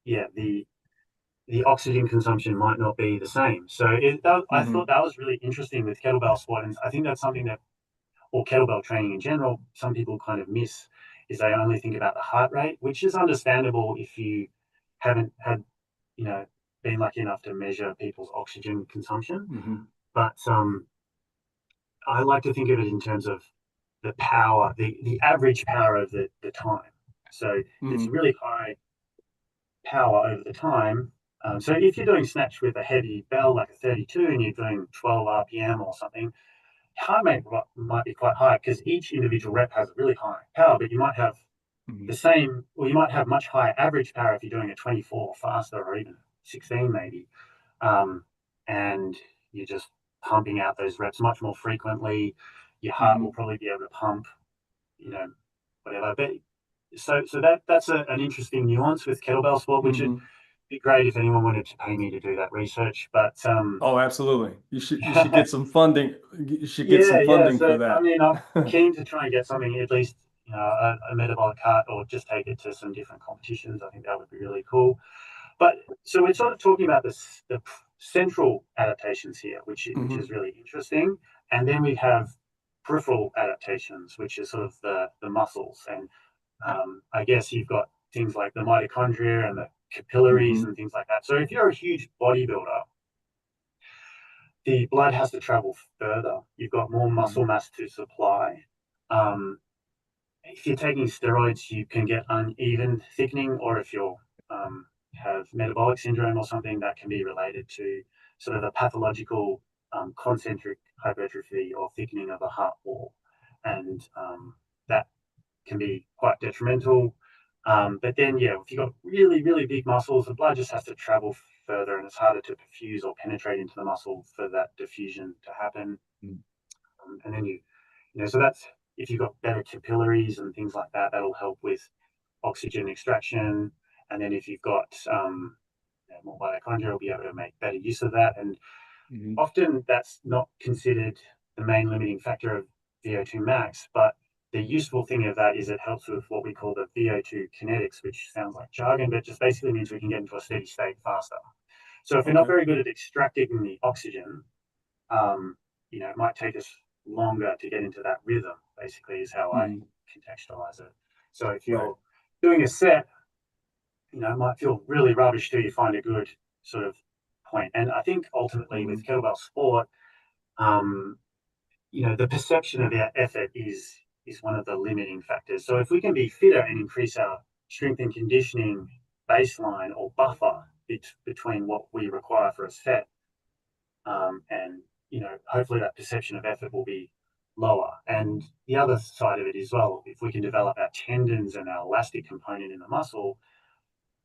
the oxygen consumption might not be the same. So I thought that was really interesting with kettlebell squat, and I think that's something that, or kettlebell training in general, some people kind of miss, is they only think about the heart rate, which is understandable if you haven't had, been lucky enough to measure people's oxygen consumption. But I like to think of it in terms of the power, the average power of the time. So it's really high power over the time. So if you're doing snatch with a heavy bell like a 32 and you're doing 12 RPM or something, heart rate might be quite high because each individual rep has a really high power, but you might have the same, or you might have much higher average power if you're doing a 24 faster or even 16 maybe. And you're just pumping out those reps much more frequently. Your heart will probably be able to pump, whatever. But so that's an interesting nuance with kettlebell sport, which would be great if anyone wanted to pay me to do that research. But oh, absolutely, you should get some funding. You should get some funding so, for that. I mean, I'm keen to try and get something, at least a metabolic heart, or just take it to some different competitions. I think that would be really cool. But so we're sort of talking about the central adaptations here, which is really interesting, and then we have peripheral adaptations, which is sort of the muscles. And I guess you've got things like the mitochondria and the capillaries Mm-hmm. and things like that. So if you're a huge bodybuilder, the blood has to travel further. You've got more muscle mass to supply. Um, if you're taking steroids, you can get uneven thickening, or if you have metabolic syndrome or something, that can be related to sort of a pathological concentric hypertrophy or thickening of the heart wall, and that can be quite detrimental. But then, yeah, if you've got really, really big muscles, the blood just has to travel further, and it's harder to perfuse or penetrate into the muscle for that diffusion to happen. And then so that's if you've got better capillaries and things like that, that'll help with oxygen extraction. And then if you've got more mitochondria, you'll be able to make better use of that. And Mm-hmm. often that's not considered the main limiting factor of VO2 max, but the useful thing of that is it helps with what we call the VO2 kinetics, which sounds like jargon, but just basically means we can get into a steady state faster. So if we're not Okay. very good at extracting the oxygen, um, it might take us longer to get into that rhythm, basically, is how I Mm-hmm. contextualize it. So if Right. you're doing a set, it might feel really rubbish till you find a good sort of point. And I think ultimately Mm-hmm. with kettlebell sport, um, the perception of our effort is one of the limiting factors. So if we can be fitter and increase our strength and conditioning baseline or buffer between what we require for a set, and hopefully that perception of effort will be lower. And the other side of it as well, if we can develop our tendons and our elastic component in the muscle,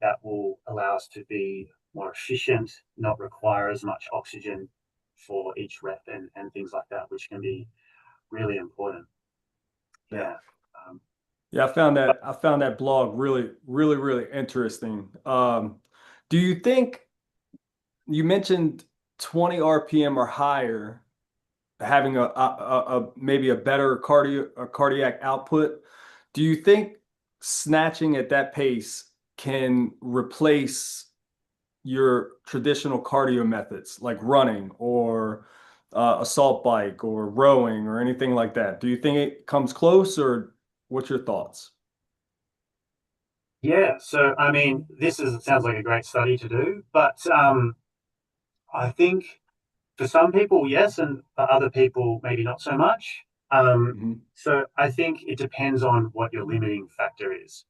that will allow us to be more efficient, not require as much oxygen for each rep and things like that, which can be really important. Yeah. Yeah. Um, Yeah, I found that blog really, really, really interesting. Do you think you mentioned 20 RPM or higher having a maybe a better cardiac output? Do you think snatching at that pace can replace your traditional cardio methods like running or assault bike or rowing or anything like that? Do you think it comes close, or what's your thoughts? yeah. So, I mean, sounds like a great study to do, but I think for some people, yes, and for other people, maybe not so much. Hmm. So I think it depends on what your limiting factor is.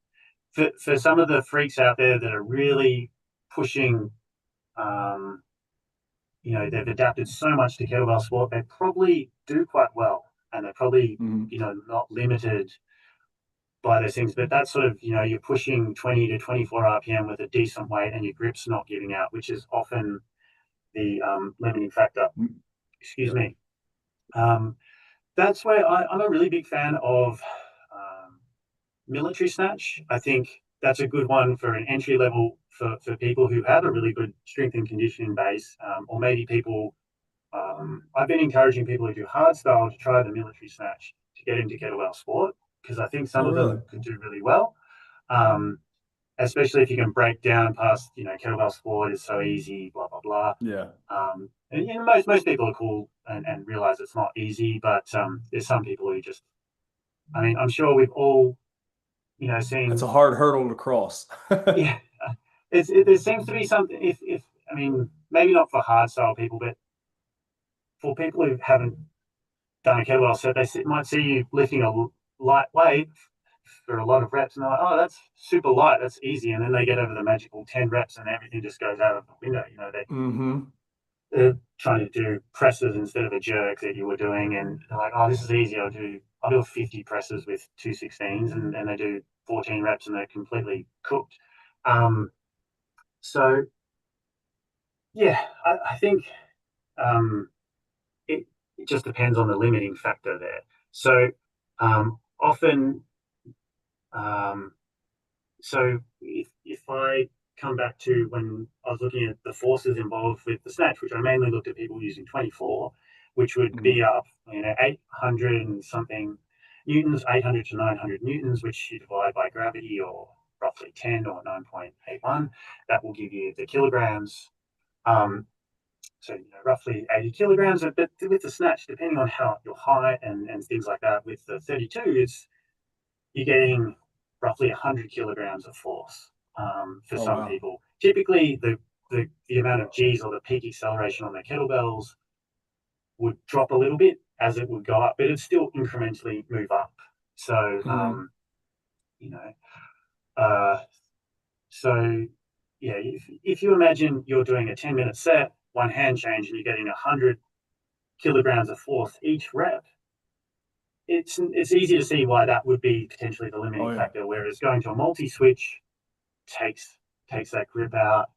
For some of the freaks out there that are really pushing, um, they've adapted so much to kettlebell sport, they probably do quite well, and they're probably, Hmm. not limited by those things. But that's sort of, you're pushing 20 to 24 RPM with a decent weight, and your grip's not giving out, which is often the limiting factor. Excuse Yeah. me. Um, that's where I'm a really big fan of military snatch. I think that's a good one for an entry level for people who have a really good strength and conditioning base, or maybe people. I've been encouraging people who do hard style to try the military snatch to get into kettlebell sport because I think some Oh, of really? them could do really well. Um, Especially if you can break down past, kettlebell sport is so easy, blah blah blah. Yeah. And most people are cool and realize it's not easy, but there's some people who just, I mean, I'm sure we've all, That's seen, a hard hurdle to cross. yeah, there seems to be something, if, I mean, maybe not for hard style people, but for people who haven't done a kettlebell set, might see you lifting a light weight for a lot of reps, and they're like, oh, that's super light, that's easy. And then they get over the magical 10 reps and everything just goes out of the window. Hmm. They're trying to do presses instead of a jerk that you were doing, and they're like, "Oh, this is easy. I'll do 50 presses with 216s," and they do 14 reps and they're completely cooked. Um, so yeah, I think um, it just depends on the limiting factor there. So often, um, so if I come back to when I was looking at the forces involved with the snatch, which I mainly looked at people using 24, which would Hmm. be up 800 and something newtons, 800 to 900 newtons, which you divide by gravity or roughly 10 or 9.81. That will give you the kilograms. Um, so roughly 80 kilograms. But with the snatch, depending on how your height and things like that, with the 32, you're getting roughly 100 kilograms of force for Oh, some wow. people. typically the amount of G's or the peak acceleration on the kettlebells would drop a little bit as it would go up, but it'd still incrementally move up. So, Hmm. you know, uh, so yeah, if you imagine you're doing a 10-minute set, one hand change, and you're getting 100 kilograms of force each rep, it's easy to see why that would be potentially the Oh limiting yeah. factor. Whereas going to a multi-switch takes that grip out.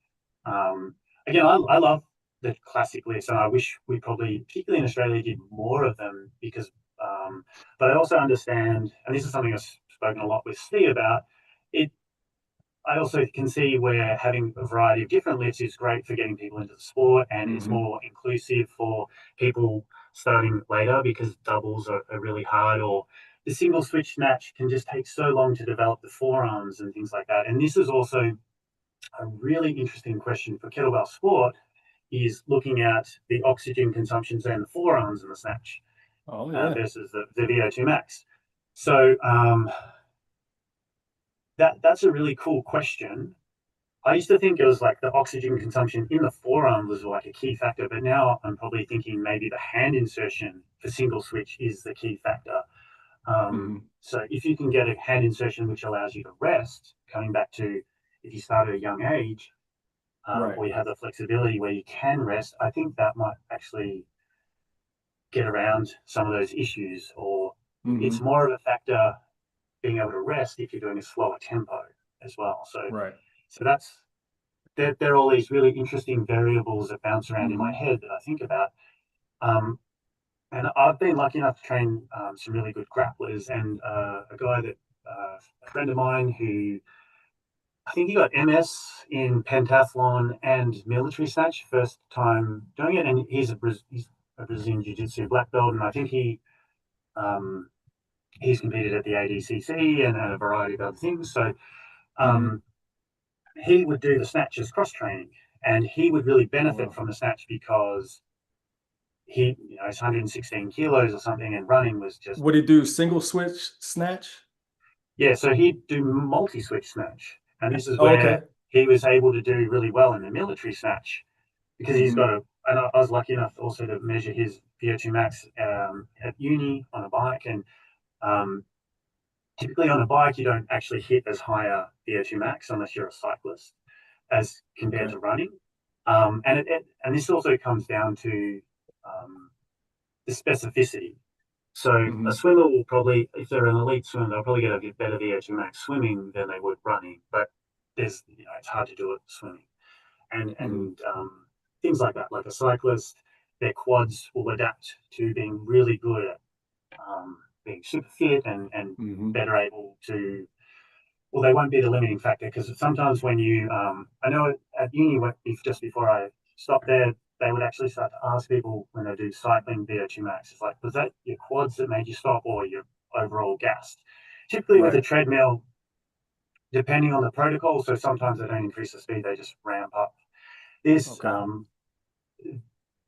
Um, Again, I love the classic lifts, and I wish we probably, particularly in Australia, did more of them because. But I also understand, and this is something I've spoken a lot with Steve about. It I also can see where having a variety of different lifts is great for getting people into the sport, and it's Hmm. more inclusive for people starting later because doubles are really hard, or the single switch snatch can just take so long to develop the forearms and things like that. And this is also a really interesting question for kettlebell sport is looking at the oxygen consumptions and the forearms in the snatch Oh yeah. versus the VO2 max. So that's a really cool question. I used to think it was like the oxygen consumption in the forearm was like a key factor, but now I'm probably thinking maybe the hand insertion for single switch is the key factor. Hmm. So if you can get a hand insertion which allows you to rest, coming back to if you start at a young age, Right. or you have the flexibility where you can rest, I think that might actually get around some of those issues. Or it's Hmm. more of a factor being able to rest if you're doing a slower tempo as well. Right. So that's there are all these really interesting variables that bounce around in my Hmm. head that I think about. Um, and I've been lucky enough to train some really good grapplers, and a guy that a friend of mine who I think he got MS in pentathlon and military snatch first time doing it, and he's a Brazilian Jiu-Jitsu black belt, and I think um, he's competed at the ADCC and a variety of other things. So Hmm. um, he would do the snatches cross training, and he would really Oh benefit wow. from the snatch because he's 116 kilos or something, and running was just What do you do? Single switch snatch? yeah. So he'd do multi-switch snatch, and this is Oh, where okay. he was able to do really well in the military snatch because he's got Hmm. a. And I was lucky enough also to measure his VO2 max at uni on a bike, and um, typically on a bike you don't actually hit as high a VO2 max unless you're a cyclist as compared Okay. to running. And this also comes down to um, the specificity. So a Hmm. swimmer will probably, if they're an elite swimmer, they'll probably get a bit better VO2 max swimming than they would running. But it's hard to do it swimming, and Hmm. things like that. Like a cyclist, their quads will adapt to being really good at being super fit and Hmm. better able to. Well, they won't be the limiting factor because sometimes when I know at uni, just before I stopped there, they would actually start to ask people when they do cycling VO2 max. It's like, was that your quads that made you stop or your overall gas? Typically with a Right. treadmill, depending on the protocol, so sometimes they don't increase the speed, they just ramp up. This, Okay.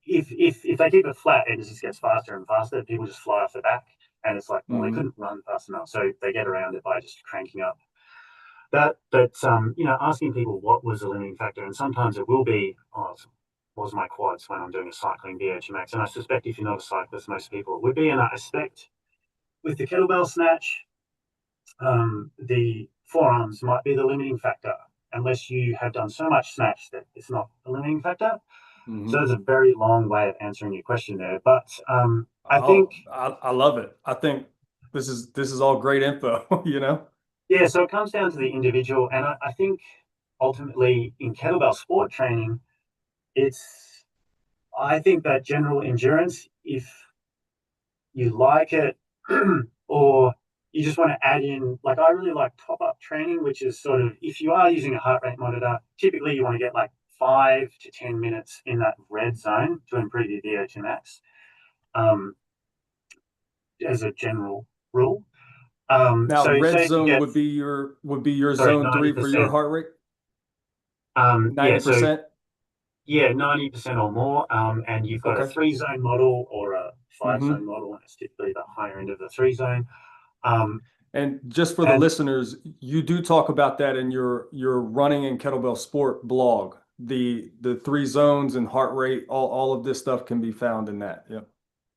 if they keep it flat, it just gets faster and faster. People just fly off the back, and it's like, well, they Hmm. couldn't run fast enough, so they get around it by just cranking up asking people what was the limiting factor, and sometimes it will be, oh, it was my quads when I'm doing a cycling VO2 max. And I suspect if you're not a cyclist, most people would be. And I expect with the kettlebell snatch, the forearms might be the limiting factor, unless you have done so much snatch that it's not a limiting factor. So Hmm. there's a very long way of answering your question there. But I think, Oh, I love it. I think this is all great info, you know? yeah, so it comes down to the individual. And I think ultimately in kettlebell sport training, it's I think that general endurance, if you like it, or you just want to add in, like I really like top up training, which is sort of if you are using a heart rate monitor, typically you want to get like 5 to 10 minutes in that red zone to improve your VO2 max, um, as a general rule. Now, So red say if you zone get, would be your sorry, zone three for your 90%, heart rate? yeah, so 90%? yeah, 90% or more, and you've got a Okay. 3 zone model or a 5 zone Hmm. model, and it's typically the higher end of the 3 zone. Um, And just for the And listeners, you do talk about that in your running and kettlebell sport blog. The three zones and heart rate, all of this stuff can be found in that. Yeah.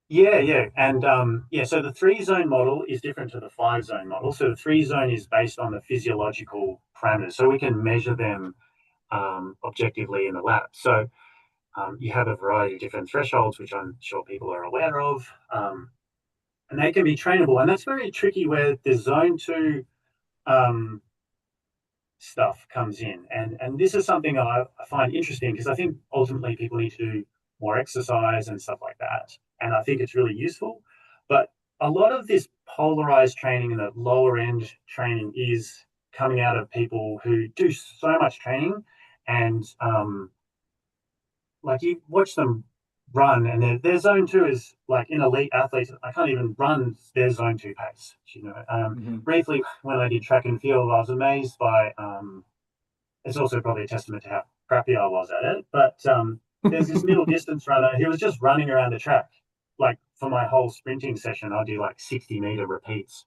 yeah, yeah. And yeah, so the 3 zone model is different to the 5 zone model. So the 3 zone is based on the physiological parameters. So we can measure them objectively in the lab. So you have a variety of different thresholds, which I'm sure people are aware of. And they can be trainable. And that's very tricky where the zone 2 um, stuff comes in. And this is something I find interesting because I think ultimately people need to do more exercise and stuff like that. And I think it's really useful. But a lot of this polarized training and the lower end training is coming out of people who do so much training and like you watch them run and their zone 2 is like in elite athletes. I can't even run their zone 2 pace. Hmm. Briefly when I did track and field, I was amazed by it's also probably a testament to how crappy I was at it. But there's this middle distance runner. He was just running around the track. Like for my whole sprinting session, I'll do like 60-meter repeats.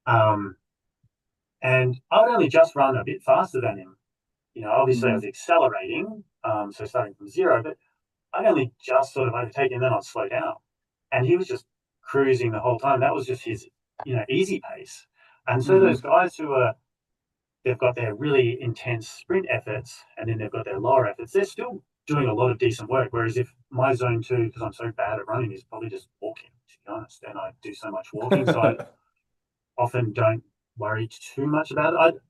Um, and I would only just run a bit faster than him. Obviously I Hmm. was accelerating, so starting from zero, but I'd only just sort of overtake and then I'd slow down. And he was just cruising the whole time. That was just his, easy pace. And so those Hmm. guys they've got their really intense sprint efforts and then they've got their lower efforts, they're still doing a lot of decent work. Whereas if my zone 2, because I'm so bad at running, is probably just walking, to be honest. And I do so much walking, so I often don't worry too much about it.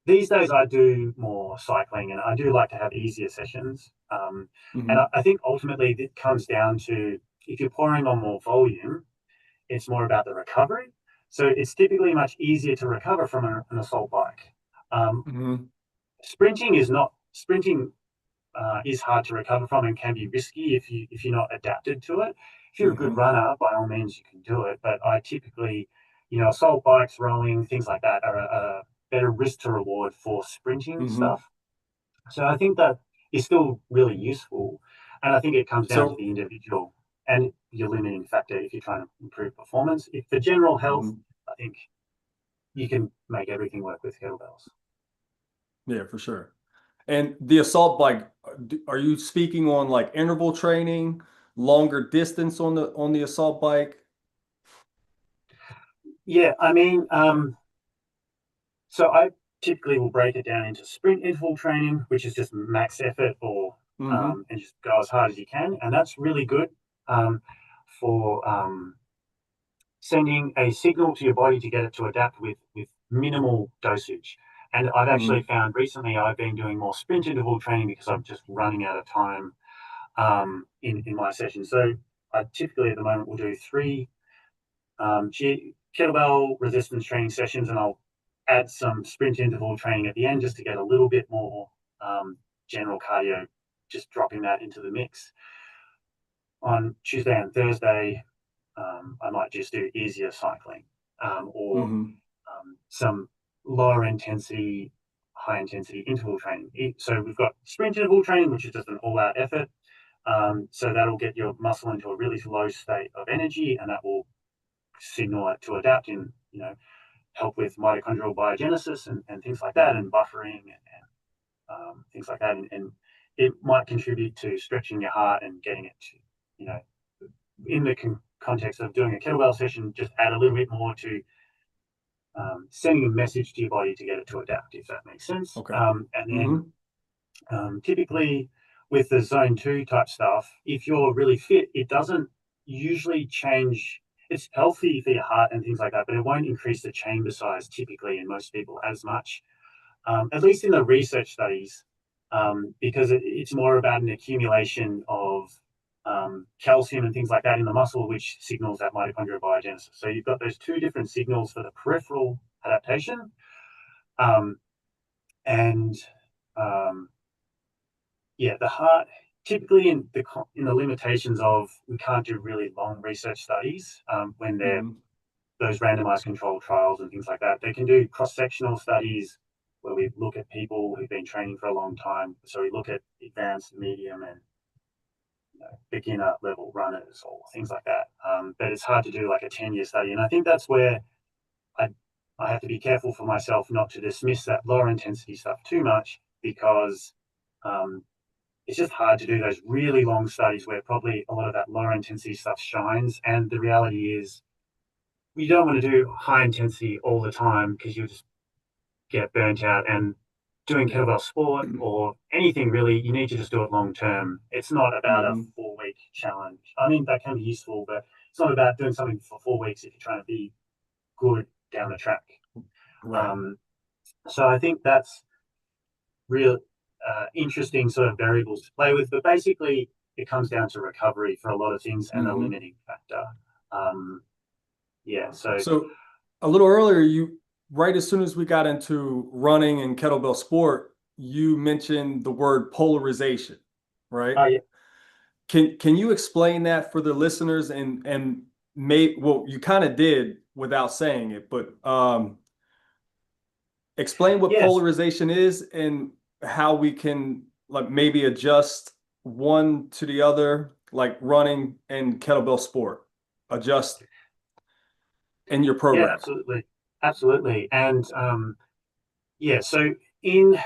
These days, I do more cycling and I do like to have easier sessions. And Hmm. I think ultimately it comes down to if you're pouring on more volume, it's more about the recovery. So it's typically much easier to recover from an assault bike. Um, Hmm. sprinting is hard to recover from and can be risky if you're not adapted to it. If you're a good Hmm. runner, by all means you can do it. But I typically, assault bikes, rowing, things like that are a better risk to reward for sprinting Hmm. stuff. So I think that is still really useful, and I think it comes down to So, the individual and your limiting factor if you're trying to improve performance. If for general health, mhm. I think you can make everything work with kettlebells. Yeah, for sure. And the assault bike, are you speaking on like interval training, longer distance on the assault bike? Yeah, I mean, so I typically will break it down into sprint interval training, which is just max effort or Hmm. and just go as hard as you can, and that's really good um, for sending a signal to your body to get it to adapt with minimal dosage. And I've actually Hmm. found recently I've been doing more sprint interval training because I'm just running out of time in my session. So I typically at the moment will do 3 kettlebell resistance training sessions, and I'll add some sprint interval training at the end just to get a little bit more um, general cardio, just dropping that into the mix. On Tuesday and Thursday, I might just do easier cycling or Hmm. some lower intensity, high intensity interval training. So we've got sprint interval training, which is just an all out effort. So that'll get your muscle into a really low state of energy, and that will signal it to adapt in, help with mitochondrial biogenesis and things like that, and buffering and things like that. And it might contribute to stretching your heart and getting it to, in the context of doing a kettlebell session, just add a little bit more to sending a message to your body to get it to adapt, if that makes sense. Okay. And then Hmm. typically with the zone 2 type stuff, if you're really fit, it doesn't usually change. It's healthy for your heart and things like that, but it won't increase the chamber size typically in most people as much, at least in the research studies, because it's more about an accumulation of calcium and things like that in the muscle, which signals that mitochondrial biogenesis. So you've got those 2 different signals for the peripheral adaptation, um, and um, yeah, the heart typically in the limitations of we can't do really long research studies when they're Hmm. those randomized controlled trials and things like that. They can do cross-sectional studies where we look at people who've been training for a long time. So we look at advanced, medium, and beginner level runners or things like that. But it's hard to do like a 10-year study, and I think that's where I I have to be careful for myself not to dismiss that lower intensity stuff too much, because um, it's just hard to do those really long studies where probably a lot of that lower intensity stuff shines. And the reality is, we don't want to do high intensity all the time because you just get burnt out. And doing kettlebell sport or anything really, you need to just do it long term. It's not about a Hmm. 4 week challenge. I mean, that can be useful, but it's not about doing something for 4 weeks if you're trying to be good down the track. Right. Um, so I think that's real interesting sort of variables to play with. But basically, it comes down to recovery for a lot of things and a Hmm. limiting factor. Um, yeah. So So a little earlier, right as soon as we got into running and kettlebell sport, you mentioned the word polarization, right? yeah, Can you explain that for the listeners and well, you kind of did without saying it, but explain what yes, polarization is and how we can like maybe adjust one to the other, like running and kettlebell sport, adjust in your yeah, program. absolutely, absolutely. And yeah, so in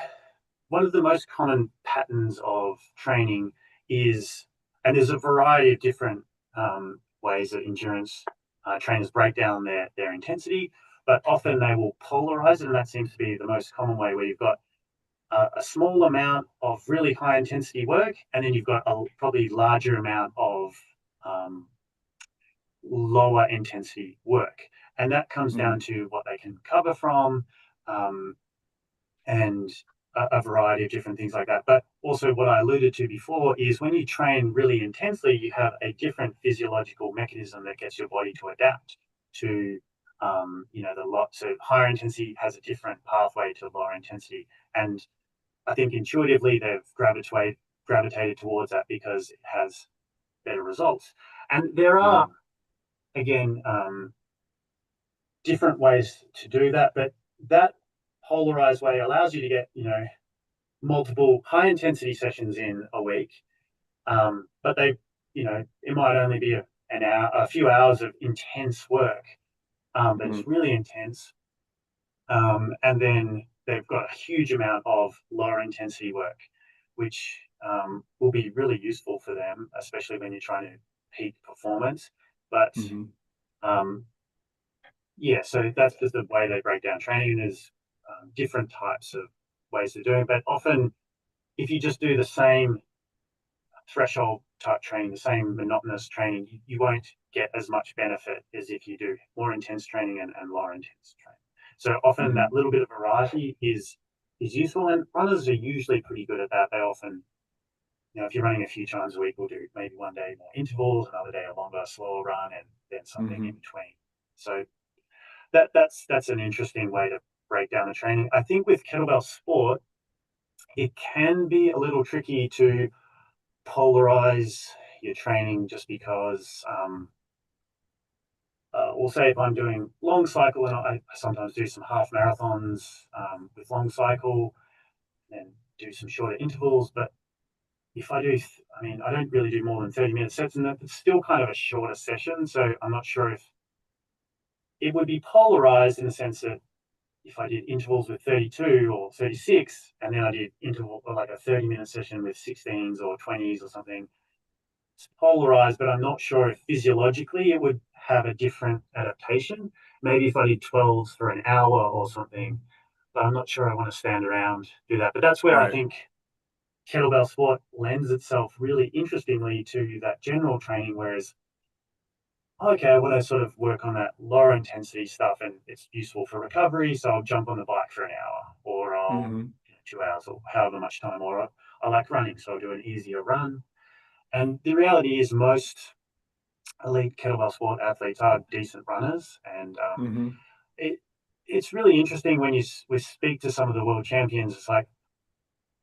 one of the most common patterns of training is, and there's a variety of different ways that endurance trainers break down their intensity, but often they will polarize it, and that seems to be the most common way, where you've got a small amount of really high intensity work, and then you've got a probably larger amount of um, lower intensity work. And that comes down Mhm. to what they can recover from, um, and a variety of different things like that. But also, what I alluded to before is when you train really intensely, you have a different physiological mechanism that gets your body to adapt to, the lot. So higher intensity has a different pathway to lower intensity, and I think intuitively they've gravitated towards that because it has better results. And there are, Mhm. again, different ways to do that, but that polarized way allows you to get, multiple high intensity sessions in a week. But it might only be an hour, a few hours of intense work, but Mhm. it's really intense. And then they've got a huge amount of lower intensity work, which will be really useful for them, especially when you're trying to peak performance. But Mhm. um, yeah, so that's just the way they break down training. There's different types of ways to do it, but often if you just do the same threshold type training, the same monotonous training, you won't get as much benefit as if you do more intense training and lower intense training. So often that Mhm. little bit of variety is useful, and runners are usually pretty good at that. They often, if you're running a few times a week, we'll do maybe one day more intervals, another day a longer, slower run, and then something in Mhm. between. So that's an interesting way to break down the training. I think with kettlebell sport, it can be a little tricky to polarize your training, just because we'll say if I'm doing long cycle, and I sometimes do some half marathons with long cycle and do some shorter intervals. But if I do, I mean, I don't really do more than 30-minute sets, and it's still kind of a shorter session. So I'm not sure if it would be polarized in the sense that if I did intervals with 32 or 36, and then I did interval or like a 30-minute session with 16s or 20s or something, it's polarized, but I'm not sure if physiologically it would have a different adaptation. Maybe if I did 12s for an hour or something, but I'm not sure I want to stand around do that. But that's where I Right. think kettlebell sport lends itself really interestingly to that general training, whereas okay, I want to sort of work on that lower intensity stuff and it's useful for recovery. So I'll jump on the bike for an hour, or I'll Mhm. 2 hours, or however much time, or I like running. So I'll do an easier run. And the reality is most elite kettlebell sport athletes are decent runners. And Mhm. it, it's really interesting when we speak to some of the world champions. It's like,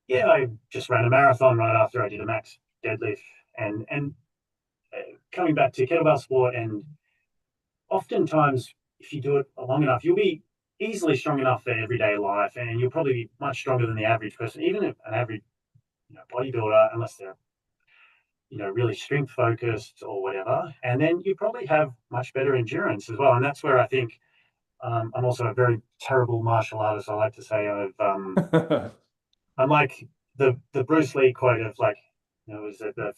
yeah, I just ran a marathon right after I did a max deadlift. And coming back to kettlebell sport, and oftentimes, if you do it long enough, you'll be easily strong enough for everyday life, and you'll probably be much stronger than the average person, even if an average bodybuilder, unless they're really strength focused or whatever. And then you probably have much better endurance as well. And that's where I think I'm also a very terrible martial artist. I like to say I'm like the Bruce Lee quote of like, is it the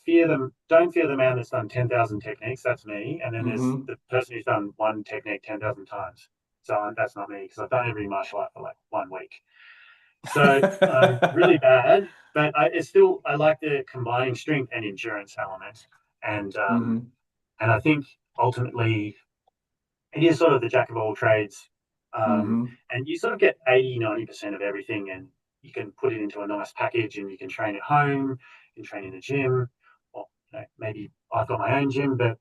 don't fear the man that's done 10,000 techniques. That's me. And then there's Hmm. the person who's done one technique 10,000 times. So that's not me because I've done every martial art for like 1 week. So I'm really bad, but I like the combining strength and endurance element, and Hmm. and I think ultimately it is sort of the jack of all trades, Hmm. and you sort of get 80-90% of everything, and you can put it into a nice package, and you can train at home, you can train in the gym, or maybe I've got my own gym, but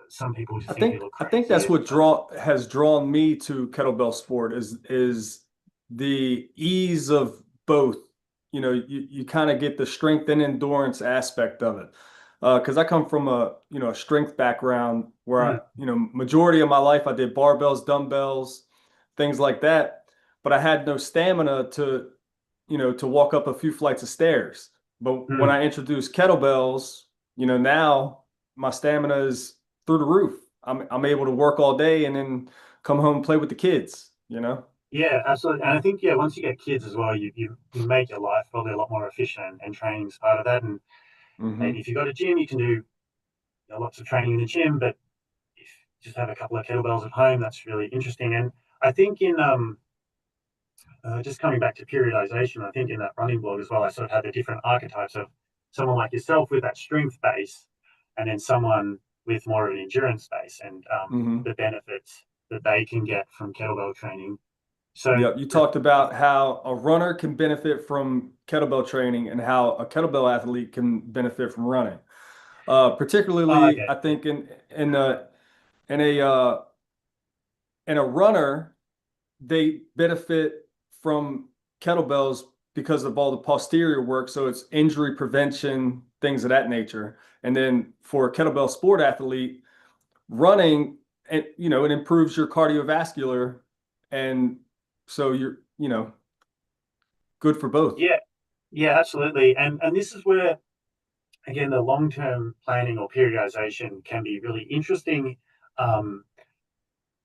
some people just think they look I think crazy that's if what it's like, has drawn me to kettlebell sport is the ease of both. You know, you kind of get the strength and endurance aspect of it. Because I come from a strength background where mm, majority of my life I did barbells, dumbbells, things like that, but I had no stamina to walk up a few flights of stairs. But when mm. I introduced kettlebells, now my stamina is through the roof. I'm able to work all day and then come home and play with the kids. Yeah, absolutely. And I think, yeah, once you get kids as well, you make your life probably a lot more efficient, and training's part of that. And maybe Hmm. if you've got a gym, you can do lots of training in the gym, but if you just have a couple of kettlebells at home, that's really interesting. And I think in just coming back to periodization, I think in that running blog as well, I sort of had the different archetypes of someone like yourself with that strength base, and then someone with more of an endurance base, and Hmm. the benefits that they can get from kettlebell training. So Yeah, you talked about how a runner can benefit from kettlebell training and how a kettlebell athlete can benefit from running. Particularly, okay, I yeah. think in a uh, in a runner, they benefit from kettlebells because of all the posterior work. So it's injury prevention, things of that nature. And then for a kettlebell sport athlete, running, it improves your cardiovascular. And so you're good for both. Yeah, yeah, absolutely. And this is where again the long-term planning or periodization can be really interesting. Um,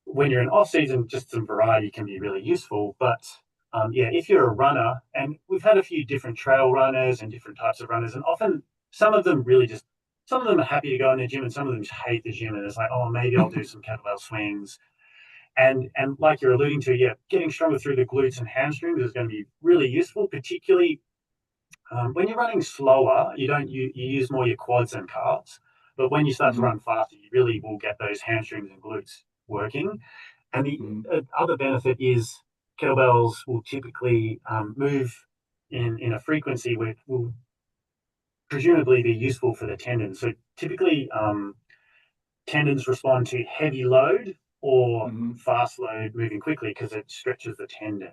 when you're in off season, just some variety can be really useful. But yeah, if you're a runner, and we've had a few different trail runners and different types of runners, and often some of them really just some of them are happy to go in the gym, and some of them just hate the gym, and it's like, oh, maybe I'll do some kettlebell swings. And like you're alluding to, yeah, getting stronger through the glutes and hamstrings is going to be really useful, particularly when you're running slower, you use more your quads and calves. But when you start to Hmm. run faster, you really will get those hamstrings and glutes working. And the Hmm. other benefit is kettlebells will typically move in a frequency which will presumably be useful for the tendons. So typically, tendons respond to heavy load or Hmm. fast load moving quickly because it stretches the tendon.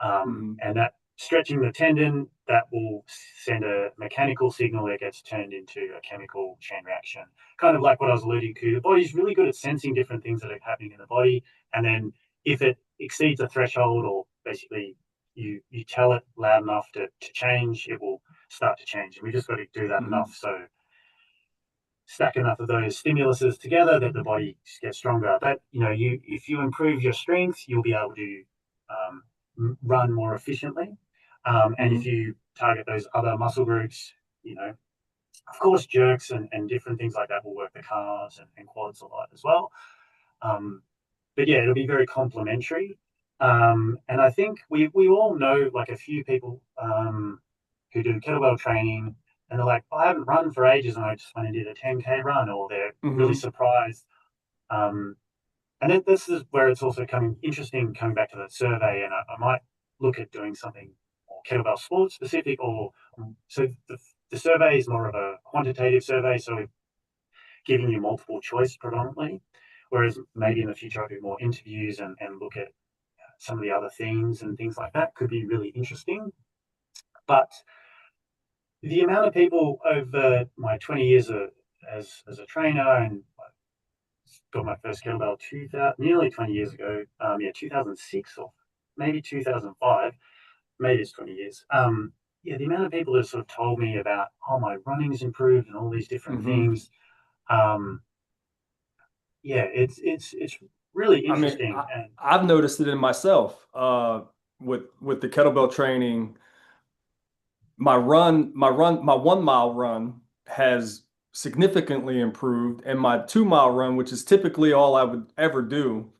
Hmm. And that stretching the tendon, that will send a mechanical signal that gets turned into a chemical chain reaction. Kind of like what I was alluding to. The body's really good at sensing different things that are happening in the body. And then if it exceeds a threshold or basically you tell it loud enough to change, it will start to change. And we just got to do that Hmm. enough. So stack enough of those stimuluses together that the body gets stronger. But you if you improve your strength, you'll be able to run more efficiently. And if Hmm. you target those other muscle groups, of course, jerks and different things like that will work the calves and quads a lot as well. Um, but yeah, it'll be very complementary. And I think we all know like a few people who do kettlebell training, and they're like, "Oh, I haven't run for ages, and I just went and did a 10K run," or they're really Hmm. surprised. Um, and then this is where it's also coming interesting, coming back to that survey, and I might look at doing something more kettlebell sport specific, or so the survey is more of a quantitative survey, so we're giving you multiple choice predominantly, whereas maybe in the future I'll do more interviews and look at some of the other themes and things like that could be really interesting. But the amount of people over my 20 years as a trainer, and I got my first kettlebell 2000, nearly 20 years ago, yeah, 2006 or maybe 2005, maybe it's 20 years. Yeah, the amount of people that sort of told me about, oh, my running's improved and all these different Hmm. things. Um, yeah, it's really I mean, interesting. And I've noticed it in myself with the kettlebell training. My 1 mile run has significantly improved, and my 2 mile run, which is typically all I would ever do,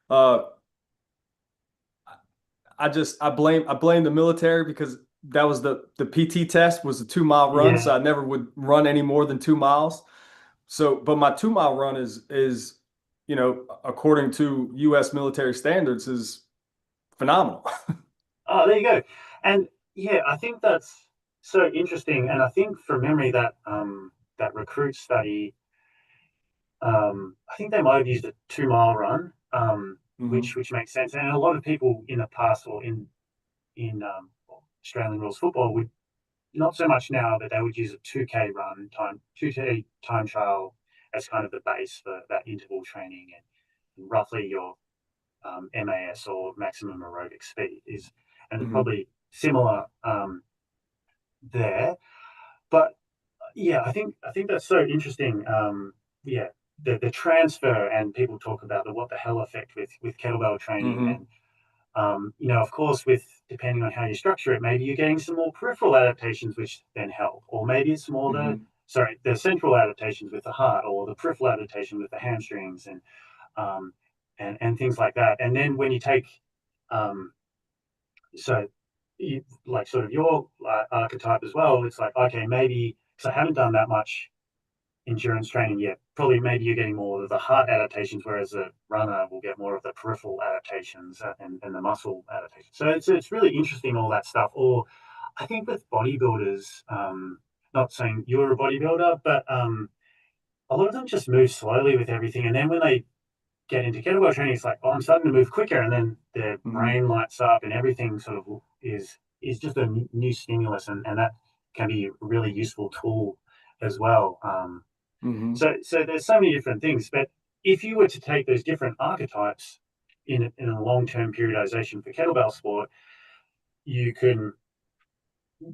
uh, I blame the military because that was the PT test was a 2 mile run, so yeah, I never would run any more than 2 miles. So, but my 2 mile run is according to U.S. military standards, is phenomenal. oh, there you go. And yeah, I think that's so interesting. And I think from memory that that recruit study, I think they might have used a 2 mile run, Hmm. which makes sense. And a lot of people in the past or in Australian rules football would not so much now, but they would use a 2K run time, 2K time trial as kind of the base for that interval training and roughly your MAS or maximum aerobic speed is, and Hmm. probably similar there. But yeah, I think that's so interesting. Yeah, the transfer and people talk about the what the hell effect with kettlebell training Hmm. and of course, with depending on how you structure it, maybe you're getting some more peripheral adaptations which then help, or maybe it's more Hmm. the central adaptations with the heart, or the peripheral adaptation with the hamstrings um, and things like that. And then when you take um, so like sort of your archetype as well, it's like okay, maybe because I haven't done that much endurance training yet. Probably maybe you're getting more of the heart adaptations, whereas a runner will get more of the peripheral adaptations and the muscle adaptations. So it's really interesting all that stuff. Or I think with bodybuilders, not saying you're a bodybuilder, but a lot of them just move slowly with everything, and then when they get into kettlebell training, it's like, oh, I'm starting to move quicker, and then their Hmm. brain lights up, and everything sort of is just a new stimulus, and that can be a really useful tool as well. Hmm. So there's so many different things, but if you were to take those different archetypes in a long-term periodization for kettlebell sport, you can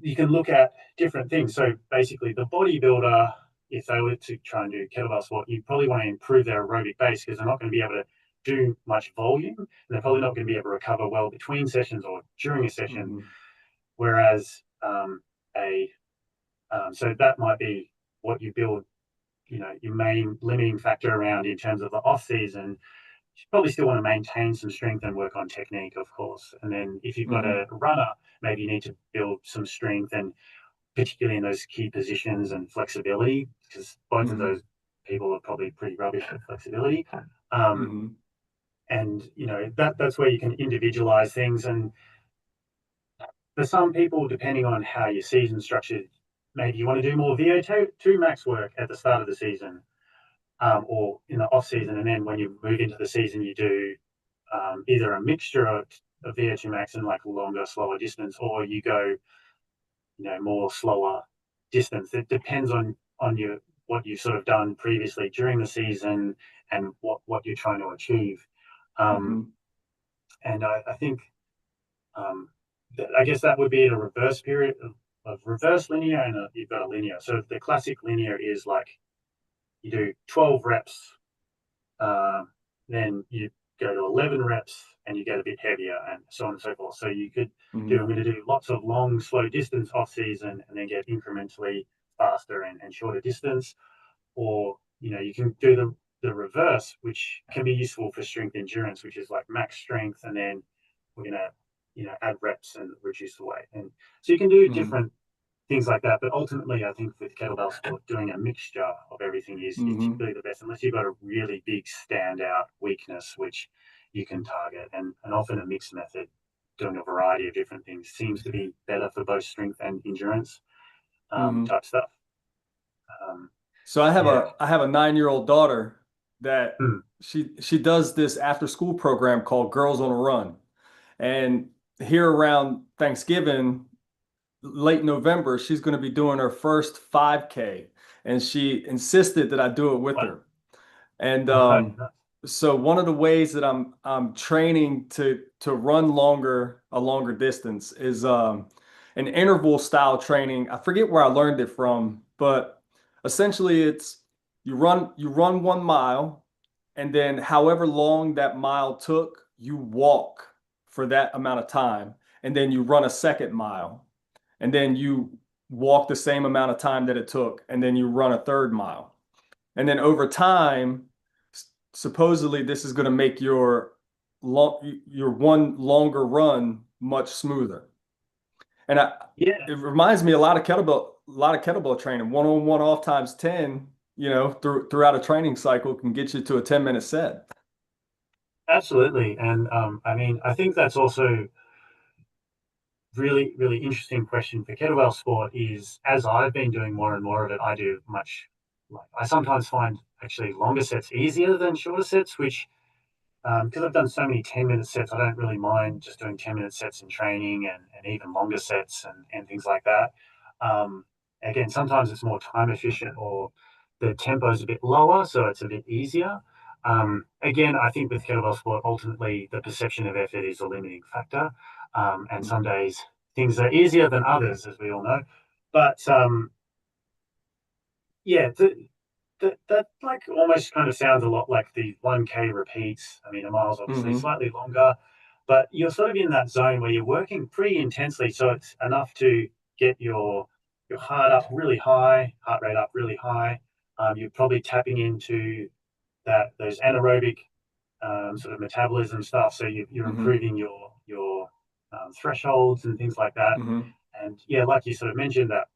you can look at different things. So basically, the bodybuilder, if they were to try and do kettlebell sport, you probably want to improve their aerobic base because they're not going to be able to do much volume, and they're probably not going to be able to recover well between sessions or during a session. Hmm. Whereas a so that might be what you build your main limiting factor around in terms of the off season. You probably still want to maintain some strength and work on technique, of course. And then if you've got Hmm. a runner, maybe you need to build some strength and particularly in those key positions and flexibility, because both of Hmm. those people are probably pretty rubbish at flexibility. Um, Hmm. and that's where you can individualize things. And for some people, depending on how your season structured, maybe you want to do more VO2 max work at the start of the season or in the off season, and then when you move into the season, you do either a mixture of VO2 max and like longer, slower distance, or you go, more slower distance. It depends on your what you've sort of done previously during the season and what you're trying to achieve. Um, Hmm. and I think I guess that would be in a reverse period of reverse linear, and you've got a linear. So the classic linear is like you do 12 reps. Um, then you go to 11 reps and you get a bit heavier and so on and so forth. So you could do, I'm Hmm. going to do lots of long, slow distance off season and then get incrementally faster and shorter distance. Or, you can do the reverse, which can be useful for strength endurance, which is like max strength. And then we're going to, add reps and reduce the weight. And so you can do Hmm. different things like that. But ultimately, I think with kettlebell sport, doing a mixture of everything is Hmm. typically the best, unless you've got a really big standout weakness which you can target. And often a mixed method, doing a variety of different things, seems to be better for both strength and endurance Hmm. type stuff. Um, So I have yeah. a 9-year-old daughter that Mm. she does this after school program called Girls on a Run. And here around Thanksgiving, late November, she's going to be doing her first 5K. And she insisted that I do it with Wow. her. And Right. Nice. so one of the ways that I'm training to run a longer distance is an interval style training. I forget where I learned it from, but essentially it's you run 1 mile, and then however long that mile took, you walk for that amount of time, and then you run a second mile, and then you walk the same amount of time that it took, and then you run a third mile. And then over time, supposedly this is going to make your one longer run much smoother. And Yeah, it reminds me a lot of kettlebell training, one-on-one off times 10, throughout a training cycle can get you to a 10-minute set. absolutely. And I mean, I think that's also really, really interesting question for kettlebell sport is as I've been doing more and more of it, I do much like I sometimes find actually longer sets easier than shorter sets, which because I've done so many 10-minute sets, I don't really mind just doing 10-minute sets in training and even longer sets and things like that. Um, Again, sometimes it's more time efficient or the tempo is a bit lower, so it's a bit easier. Again, I think with kettlebell sport, ultimately the perception of effort is a limiting factor. And some Mhm. days things are easier than others, as we all know. But yeah, that like almost kind of sounds a lot like the 1K repeats. I mean, a mile's obviously Mhm. slightly longer, but you're sort of in that zone where you're working pretty intensely, so it's enough to get your heart rate up really high. You're probably tapping into those anaerobic sort of metabolism stuff, so you're Mhm. improving your thresholds and things like that. Mhm. And yeah, like you sort of mentioned that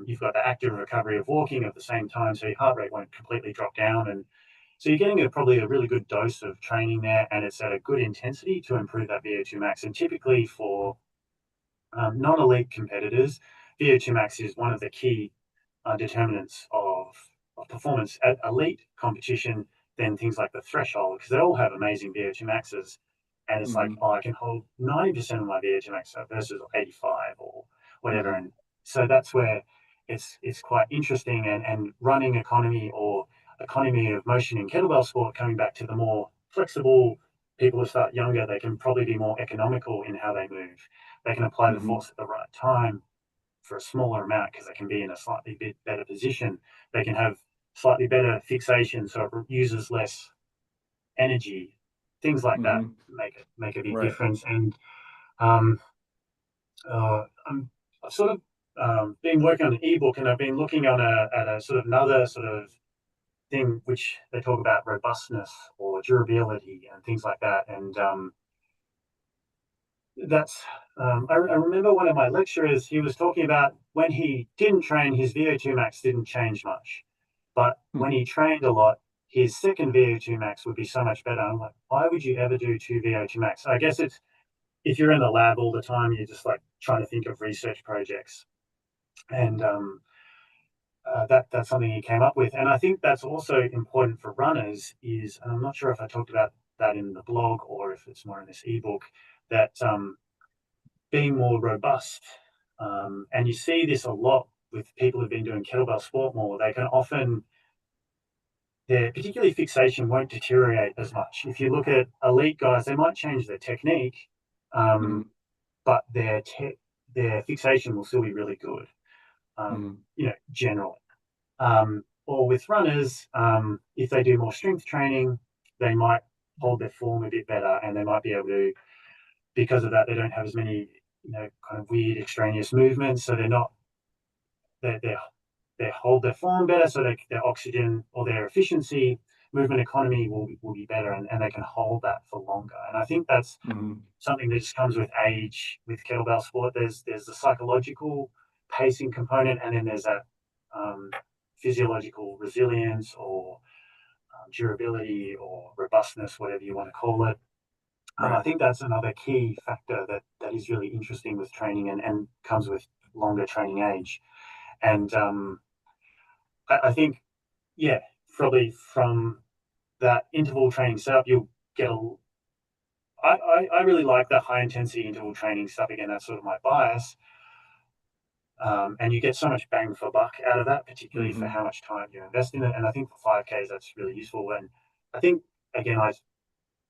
you've got the active recovery of walking at the same time, so your heart rate won't completely drop down, and so you're getting probably a really good dose of training there, and it's at a good intensity to improve that VO2 max. And typically for non-elite competitors, VO2 max is one of the key determinants of performance at elite competition than things like the threshold, because they all have amazing VO2 maxes. And it's like, Mhm. oh, I can hold 90% of my VO2 max versus 85 or whatever. Mhm. And so that's where it's quite interesting. And running economy or economy of motion in kettlebell sport, coming back to the more flexible people who start younger, they can probably be more economical in how they move. They can apply the Mhm. force at the right time for a smaller amount because they can be in a slightly bit better position. They can have slightly better fixation, so it uses less energy. Things like that Mhm. make a big Right. difference. And um, I've sort of been working on an ebook, and I've been looking on at a sort of another sort of thing which they talk about robustness or durability and things like that. And that's I remember one of my lecturers, he was talking about when he didn't train, his VO2 max didn't change much. But when Mhm. he trained a lot, his second VO2 max would be so much better. I'm like, why would you ever do two VO2 max? I guess it's if you're in the lab all the time, you're just like trying to think of research projects. And that's something he came up with. And I think that's also important for runners is, and I'm not sure if I talked about that in the blog or if it's more in this ebook, that being more robust. And you see this a lot with people who've been doing kettlebell sport more. They can often, their particularly fixation won't deteriorate as much. If you look at elite guys, they might change their technique, um, Mhm. but their fixation will still be really good, Mhm. generally. Or with runners, if they do more strength training, they might hold their form a bit better and they might be able to, because of that, they don't have as many, kind of weird extraneous movements. So they're not, they they hold their form better, so their oxygen or their efficiency, movement economy will be better, and they can hold that for longer. And I think that's Mhm. something that just comes with age with kettlebell sport. There's the psychological pacing component, and then there's that um, physiological resilience or durability or robustness, whatever you want to call it. I Right. think that's another key factor that is really interesting with training and comes with longer training age. And I think, yeah, probably from that interval training setup, you'll get a. I really like the high intensity interval training stuff. Again, that's sort of my bias. And you get so much bang for buck out of that, particularly for Mhm. how much time you invest in it. And I think for 5Ks, that's really useful. And I think, again, I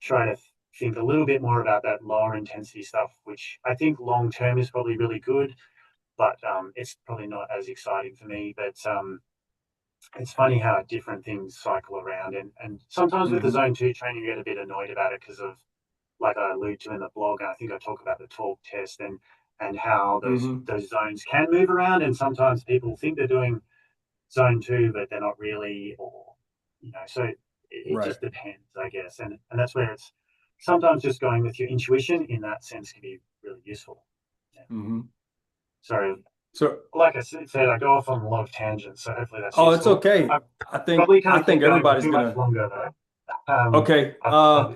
try to think a little bit more about that lower intensity stuff, which I think long term is probably really good, but it's probably not as exciting for me. But it's funny how different things cycle around, and sometimes with the Mm-hmm. zone 2 training, you get a bit annoyed about it because of, like I allude to in the blog, and I think I talk about the talk test and how Mm-hmm. those zones can move around, and sometimes people think they're doing zone 2, but they're not really, or so it Right. just depends, I guess, and that's where it's sometimes just going with your intuition in that sense can be really useful. Yeah. Mm-hmm. Sorry, So, like I said, I go off on a lot of tangents, so hopefully that's oh, it's useful. okay. I probably I can't think keep going for everybody's too much gonna. longer though. Okay.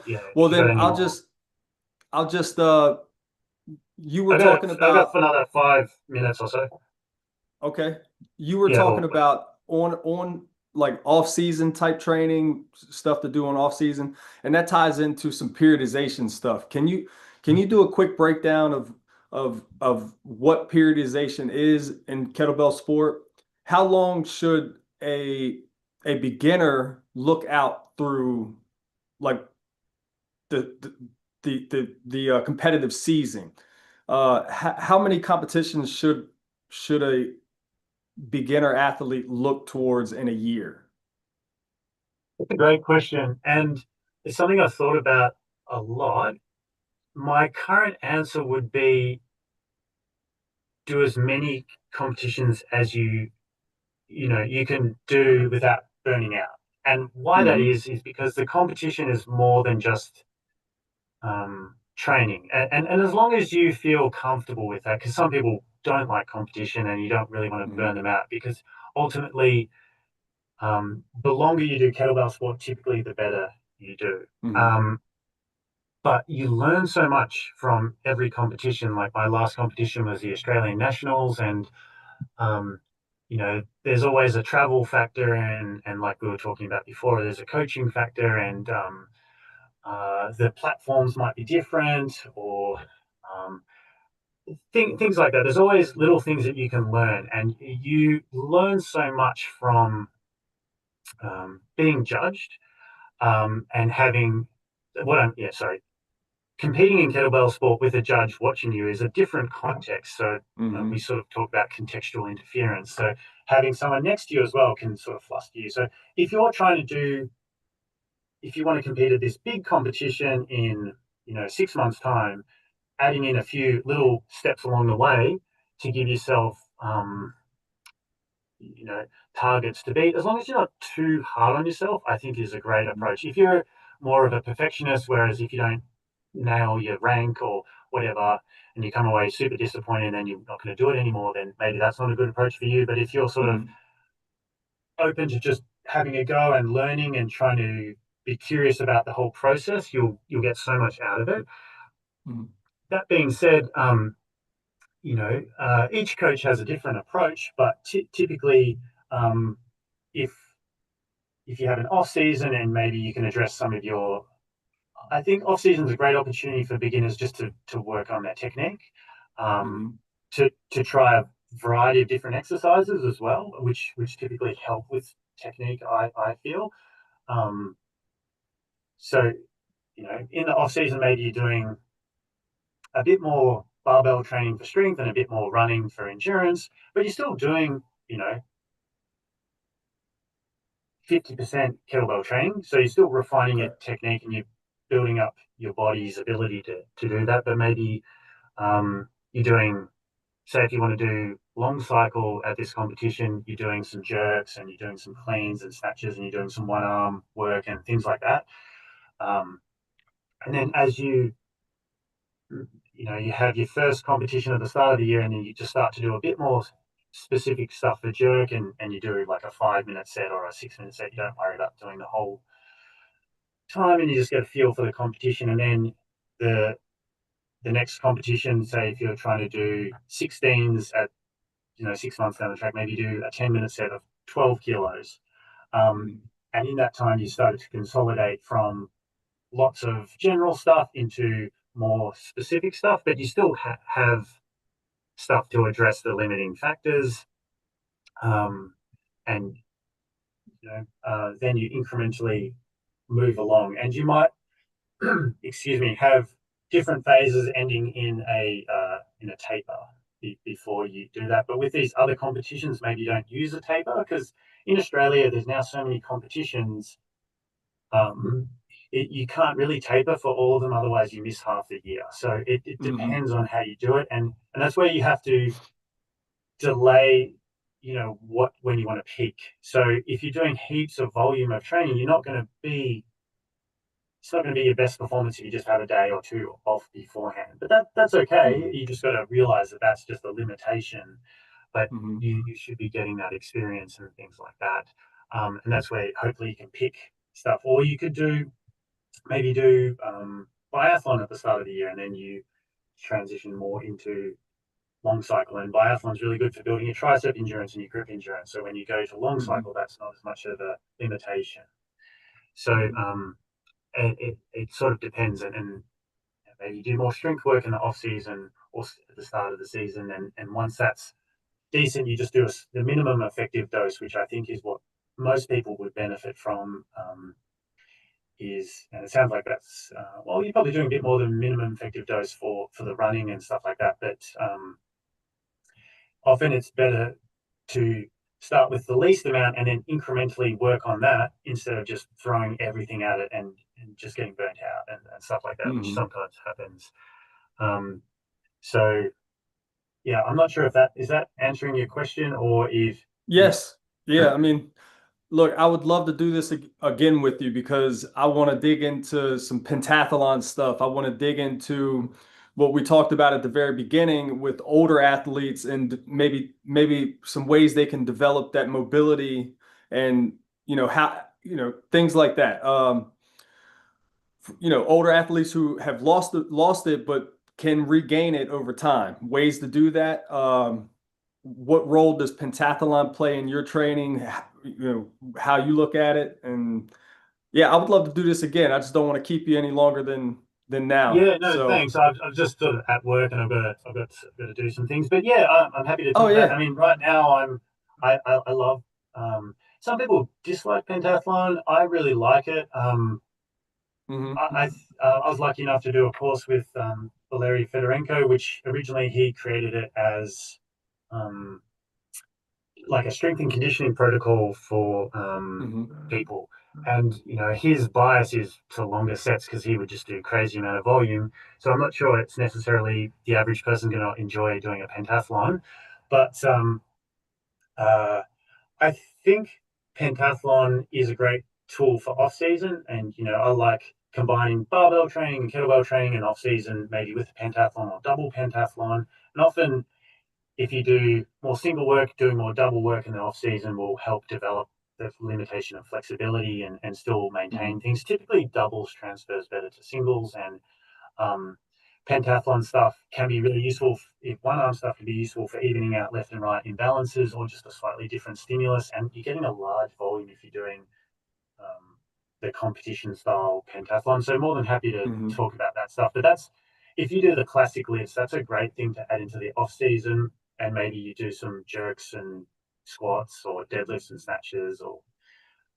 Yeah, Well if you got then any more. I'll just you were talking I've got for about another 5 minutes or so. okay. You were Yeah, talking or whatever. about on like off season type training stuff to do on off season, and that ties into some periodization stuff. Can you do a quick breakdown of what periodization is in kettlebell sport? How long should a beginner look out through like the the competitive season? How many competitions should a beginner athlete look towards in a year? It's a great question, and it's something I've thought about a lot. My current answer would be do as many competitions as you can do without burning out. And why that Hmm. is because the competition is more than just training. And as long as you feel comfortable with that, because some people don't like competition and you don't really want to Hmm. burn them out, because ultimately, the longer you do kettlebell sport, typically the better you do. Hmm. Um, but you learn so much from every competition. Like my last competition was the Australian Nationals, and um, there's always a travel factor, and like we were talking about before, there's a coaching factor, and the platforms might be different, or um, things like that. There's always little things that you can learn, and you learn so much from being judged and having what I'm yeah sorry competing in kettlebell sport with a judge watching you is a different context. So we Hmm. sort of talk about contextual interference. So having someone next to you as well can sort of fluster you. So if you're trying to do, if you want to compete at this big competition in 6 months' time, adding in a few little steps along the way to give yourself you know targets to beat, as long as you're not too hard on yourself, I think is a great approach. If you're more of a perfectionist, whereas if you don't nail your rank or whatever and you come away super disappointed and then you're not going to do it anymore, then maybe that's not a good approach for you. But if you're sort of Hmm. open to just having a go and learning and trying to be curious about the whole process, you'll get so much out of it. Hmm. That being said, each coach has a different approach, but typically, um, if if you have an off season and maybe you can address some of your, I think off season is a great opportunity for beginners just to work on their technique, um, Hmm. to try a variety of different exercises as well, which typically help with technique. I feel um, so. In the off season, maybe you're doing a bit more barbell training for strength and a bit more running for endurance, but you're still doing, you know, 50% kettlebell training. So you're still refining your Okay. technique and you're building up your body's ability to do that. But maybe you're doing, say, if you want to do long cycle at this competition, you're doing some jerks and you're doing some cleans and snatches and you're doing some one arm work and things like that. Um, and then as you have your first competition at the start of the year, and then you just start to do a bit more specific stuff for jerk, and you do like a 5 minute set or a 6 minute set. You don't worry about doing the whole time, and you just get a feel for the competition. And then the the next competition, say if you're trying to do 16s at 6 months down the track, maybe you do a 10-minute set of 12 kilos. Um, Hmm. and in that time, you started to consolidate from lots of general stuff into more specific stuff, but you still have stuff to address the limiting factors, um, and then you incrementally move along, and you might, excuse me, have different phases ending in a taper. before you do that. But with these other competitions, maybe you don't use a taper because in Australia there's now so many competitions. Um, you can't really taper for all of them, otherwise you miss half the year. So it Hmm. depends on how you do it, and that's where you have to delay, what when you want to peak. So if you're doing heaps of volume of training, you're not going to be it's not going to be your best performance if you just have a day or two off beforehand. But that's okay. Hmm. You just got to realize that that's just a limitation. But Hmm. you should be getting that experience and things like that. And that's where hopefully you can pick stuff. Or you could maybe do biathlon at the start of the year, and then you transition more into long cycle. And biathlon's really good for building your tricep endurance and your grip endurance. So when you go to long Hmm. cycle, that's not as much of a limitation. So Hmm. it sort of depends, and maybe do more strength work in the off season or at the start of the season, and once that's decent, you just do the minimum effective dose, which I think is what most people would benefit from. And it sounds like that's well, you're probably doing a bit more than minimum effective dose for the running and stuff like that, but often it's better to start with the least amount and then incrementally work on that instead of just throwing everything at it and just getting burnt out and stuff like that, which Hmm. sometimes happens. Um, so yeah, I'm not sure if that is that answering your question or if you. Yes. Yeah. I mean, look, I would love to do this again with you because I want to dig into some pentathlon stuff. I want to dig into what we talked about at the very beginning with older athletes and maybe some ways they can develop that mobility and how things like that. Older athletes who have lost it but can regain it over time. Ways to do that. What role does pentathlon play in your training? How you look at it, and yeah, I would love to do this again. I just don't want to keep you any longer than now. Yeah, no, So, thanks. I've just sort of at work and I've got to do some things. But yeah, I'm happy to oh talk about. I yeah. mean, right now I love. Some people dislike pentathlon. I really like it. Hmm. I was lucky enough to do a course with Valery Fedorenko, which originally he created it as um, like a strength and conditioning protocol for Hmm. people. And his bias is to longer sets because he would just do crazy amount of volume. So I'm not sure it's necessarily the average person going to enjoy doing a pentathlon, but uh, I think pentathlon is a great tool for off season, and I like combining barbell training and kettlebell training in off season, maybe with a pentathlon or double pentathlon. And often, if you do more single work, doing more double work in the off season will help develop the limitation of flexibility and still maintain Hmm. things. Typically, doubles transfers better to singles, and um, pentathlon stuff can be really useful. If one arm stuff can be useful for evening out left and right imbalances or just a slightly different stimulus, and you're getting a large volume if you're doing the competition style pentathlon. So more than happy to Hmm. talk about that stuff. But that's if you do the classic lifts, that's a great thing to add into the off season, and maybe you do some jerks and squats or deadlifts and snatches or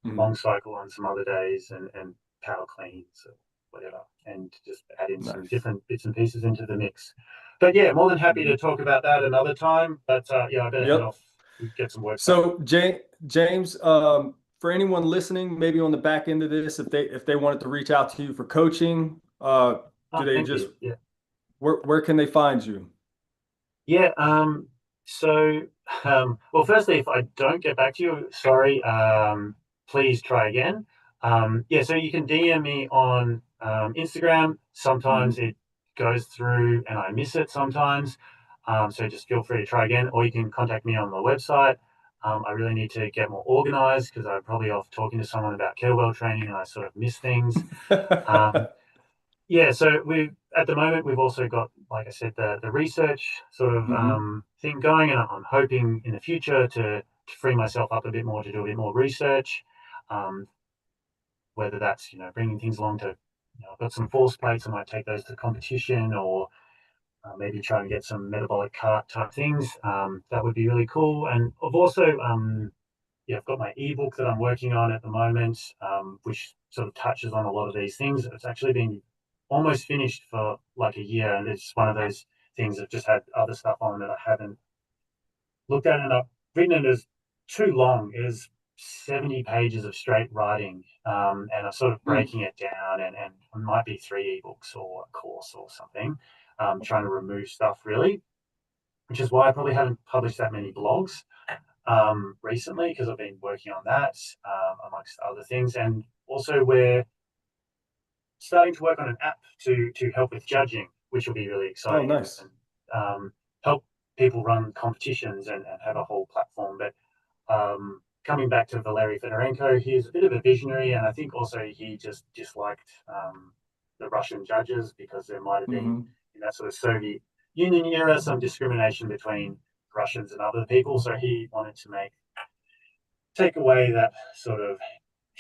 long Hmm. cycle on some other days and power cleans or whatever, and just add in some Nice. different bits and pieces into the mix. But yeah, more than happy to Hmm. talk about that another time. But yeah, I better head Yep. off and get some work done. So, James, for anyone listening, maybe on the back end of this, if they wanted to reach out to you for coaching, do Oh, they thank just you. Yeah. where can they find you? Yeah. So, well, firstly, if I don't get back to you, sorry. Please try again. Yeah. So you can DM me on Instagram. Sometimes Hmm. it goes through and I miss it sometimes. So just feel free to try again, or you can contact me on the website. I really need to get more organized because I'm probably off talking to someone about kettlebell training and I sort of miss things. Um, yeah, so we at the moment we've also got, like I said, the research sort of Hmm. thing going, and I'm hoping in the future to free myself up a bit more to do a bit more research, um, whether that's bringing things along to, I've got some force plates, I might take those to competition, or maybe try and get some metabolic cart type things. That would be really cool, and I've also yeah, I've got my ebook that I'm working on at the moment, which sort of touches on a lot of these things. It's actually been almost finished for like a year, and it's one of those things have just had other stuff on that I haven't looked at, and I've written it as too long. It is 70 pages of straight writing, and I'm sort of Mm. breaking it down, and it might be 3 ebooks or a course or something, trying to remove stuff really, which is why I probably haven't published that many blogs recently because I've been working on that amongst other things, and also we're starting to work on an app to help with judging, which will be really Oh, exciting, nice. and help people run competitions and have a whole platform. But coming back to Valery Fedorenko, he's a bit of a visionary, and I think also he just disliked the Russian judges because there might have been Hmm. in that sort of Soviet Union era some discrimination between Russians and other people. So he wanted to take away that sort of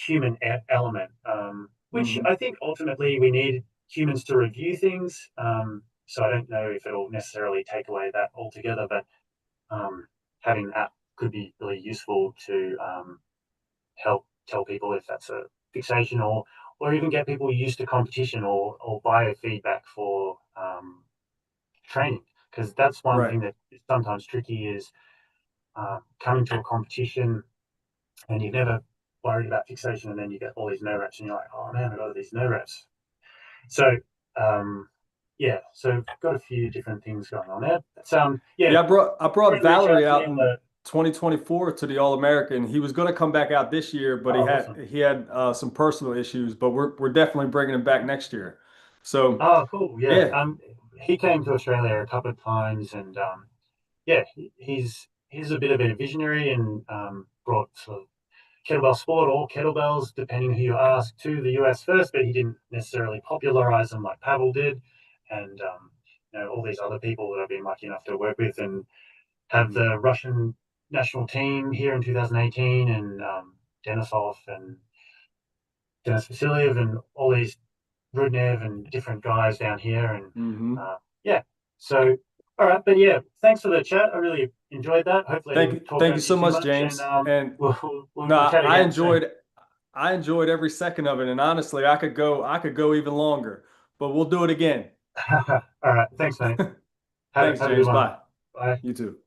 human element, which Hmm. I think ultimately we need humans to review things. So I don't know if it'll necessarily take away that altogether, but having that could be really useful to help tell people if that's a fixation, or even get people used to competition, or biofeedback for training. Because that's one Right. thing that is sometimes tricky is coming to a competition and you've never worried about fixation, and then you get all these no reps, and you're like, oh man, I got all these no reps. So, yeah, so I've got a few different things going on there. But, yeah, Yeah, I brought reach out Valerie to me out on in the. 2024 to the All American. He was going to come back out this year, but he Oh, had awesome. he had some personal issues. But we're definitely bringing him back next year. So Oh, cool. Yeah. yeah. He came to Australia a couple of times, and yeah, he's a bit of a visionary, and brought sort of kettlebell sport or kettlebells, depending who you ask, to the US first, but he didn't necessarily popularize them like Pavel did, and all these other people that I've been lucky enough to work with, and have the Russian national team here in 2018, and Denisov and Denis Vasiliev and all these Rudnev and different guys down here, and Hmm. yeah. So, all right, but yeah, thanks for the chat. I really enjoyed that. Hopefully, I didn't talk Thank you over you so too much, much, and James. And no, we'll chat I again soon. enjoyed every second of it. And honestly, I could go even longer. But we'll do it again. All right, thanks, mate. Thanks, Have a good James. one. Bye. Bye. You too.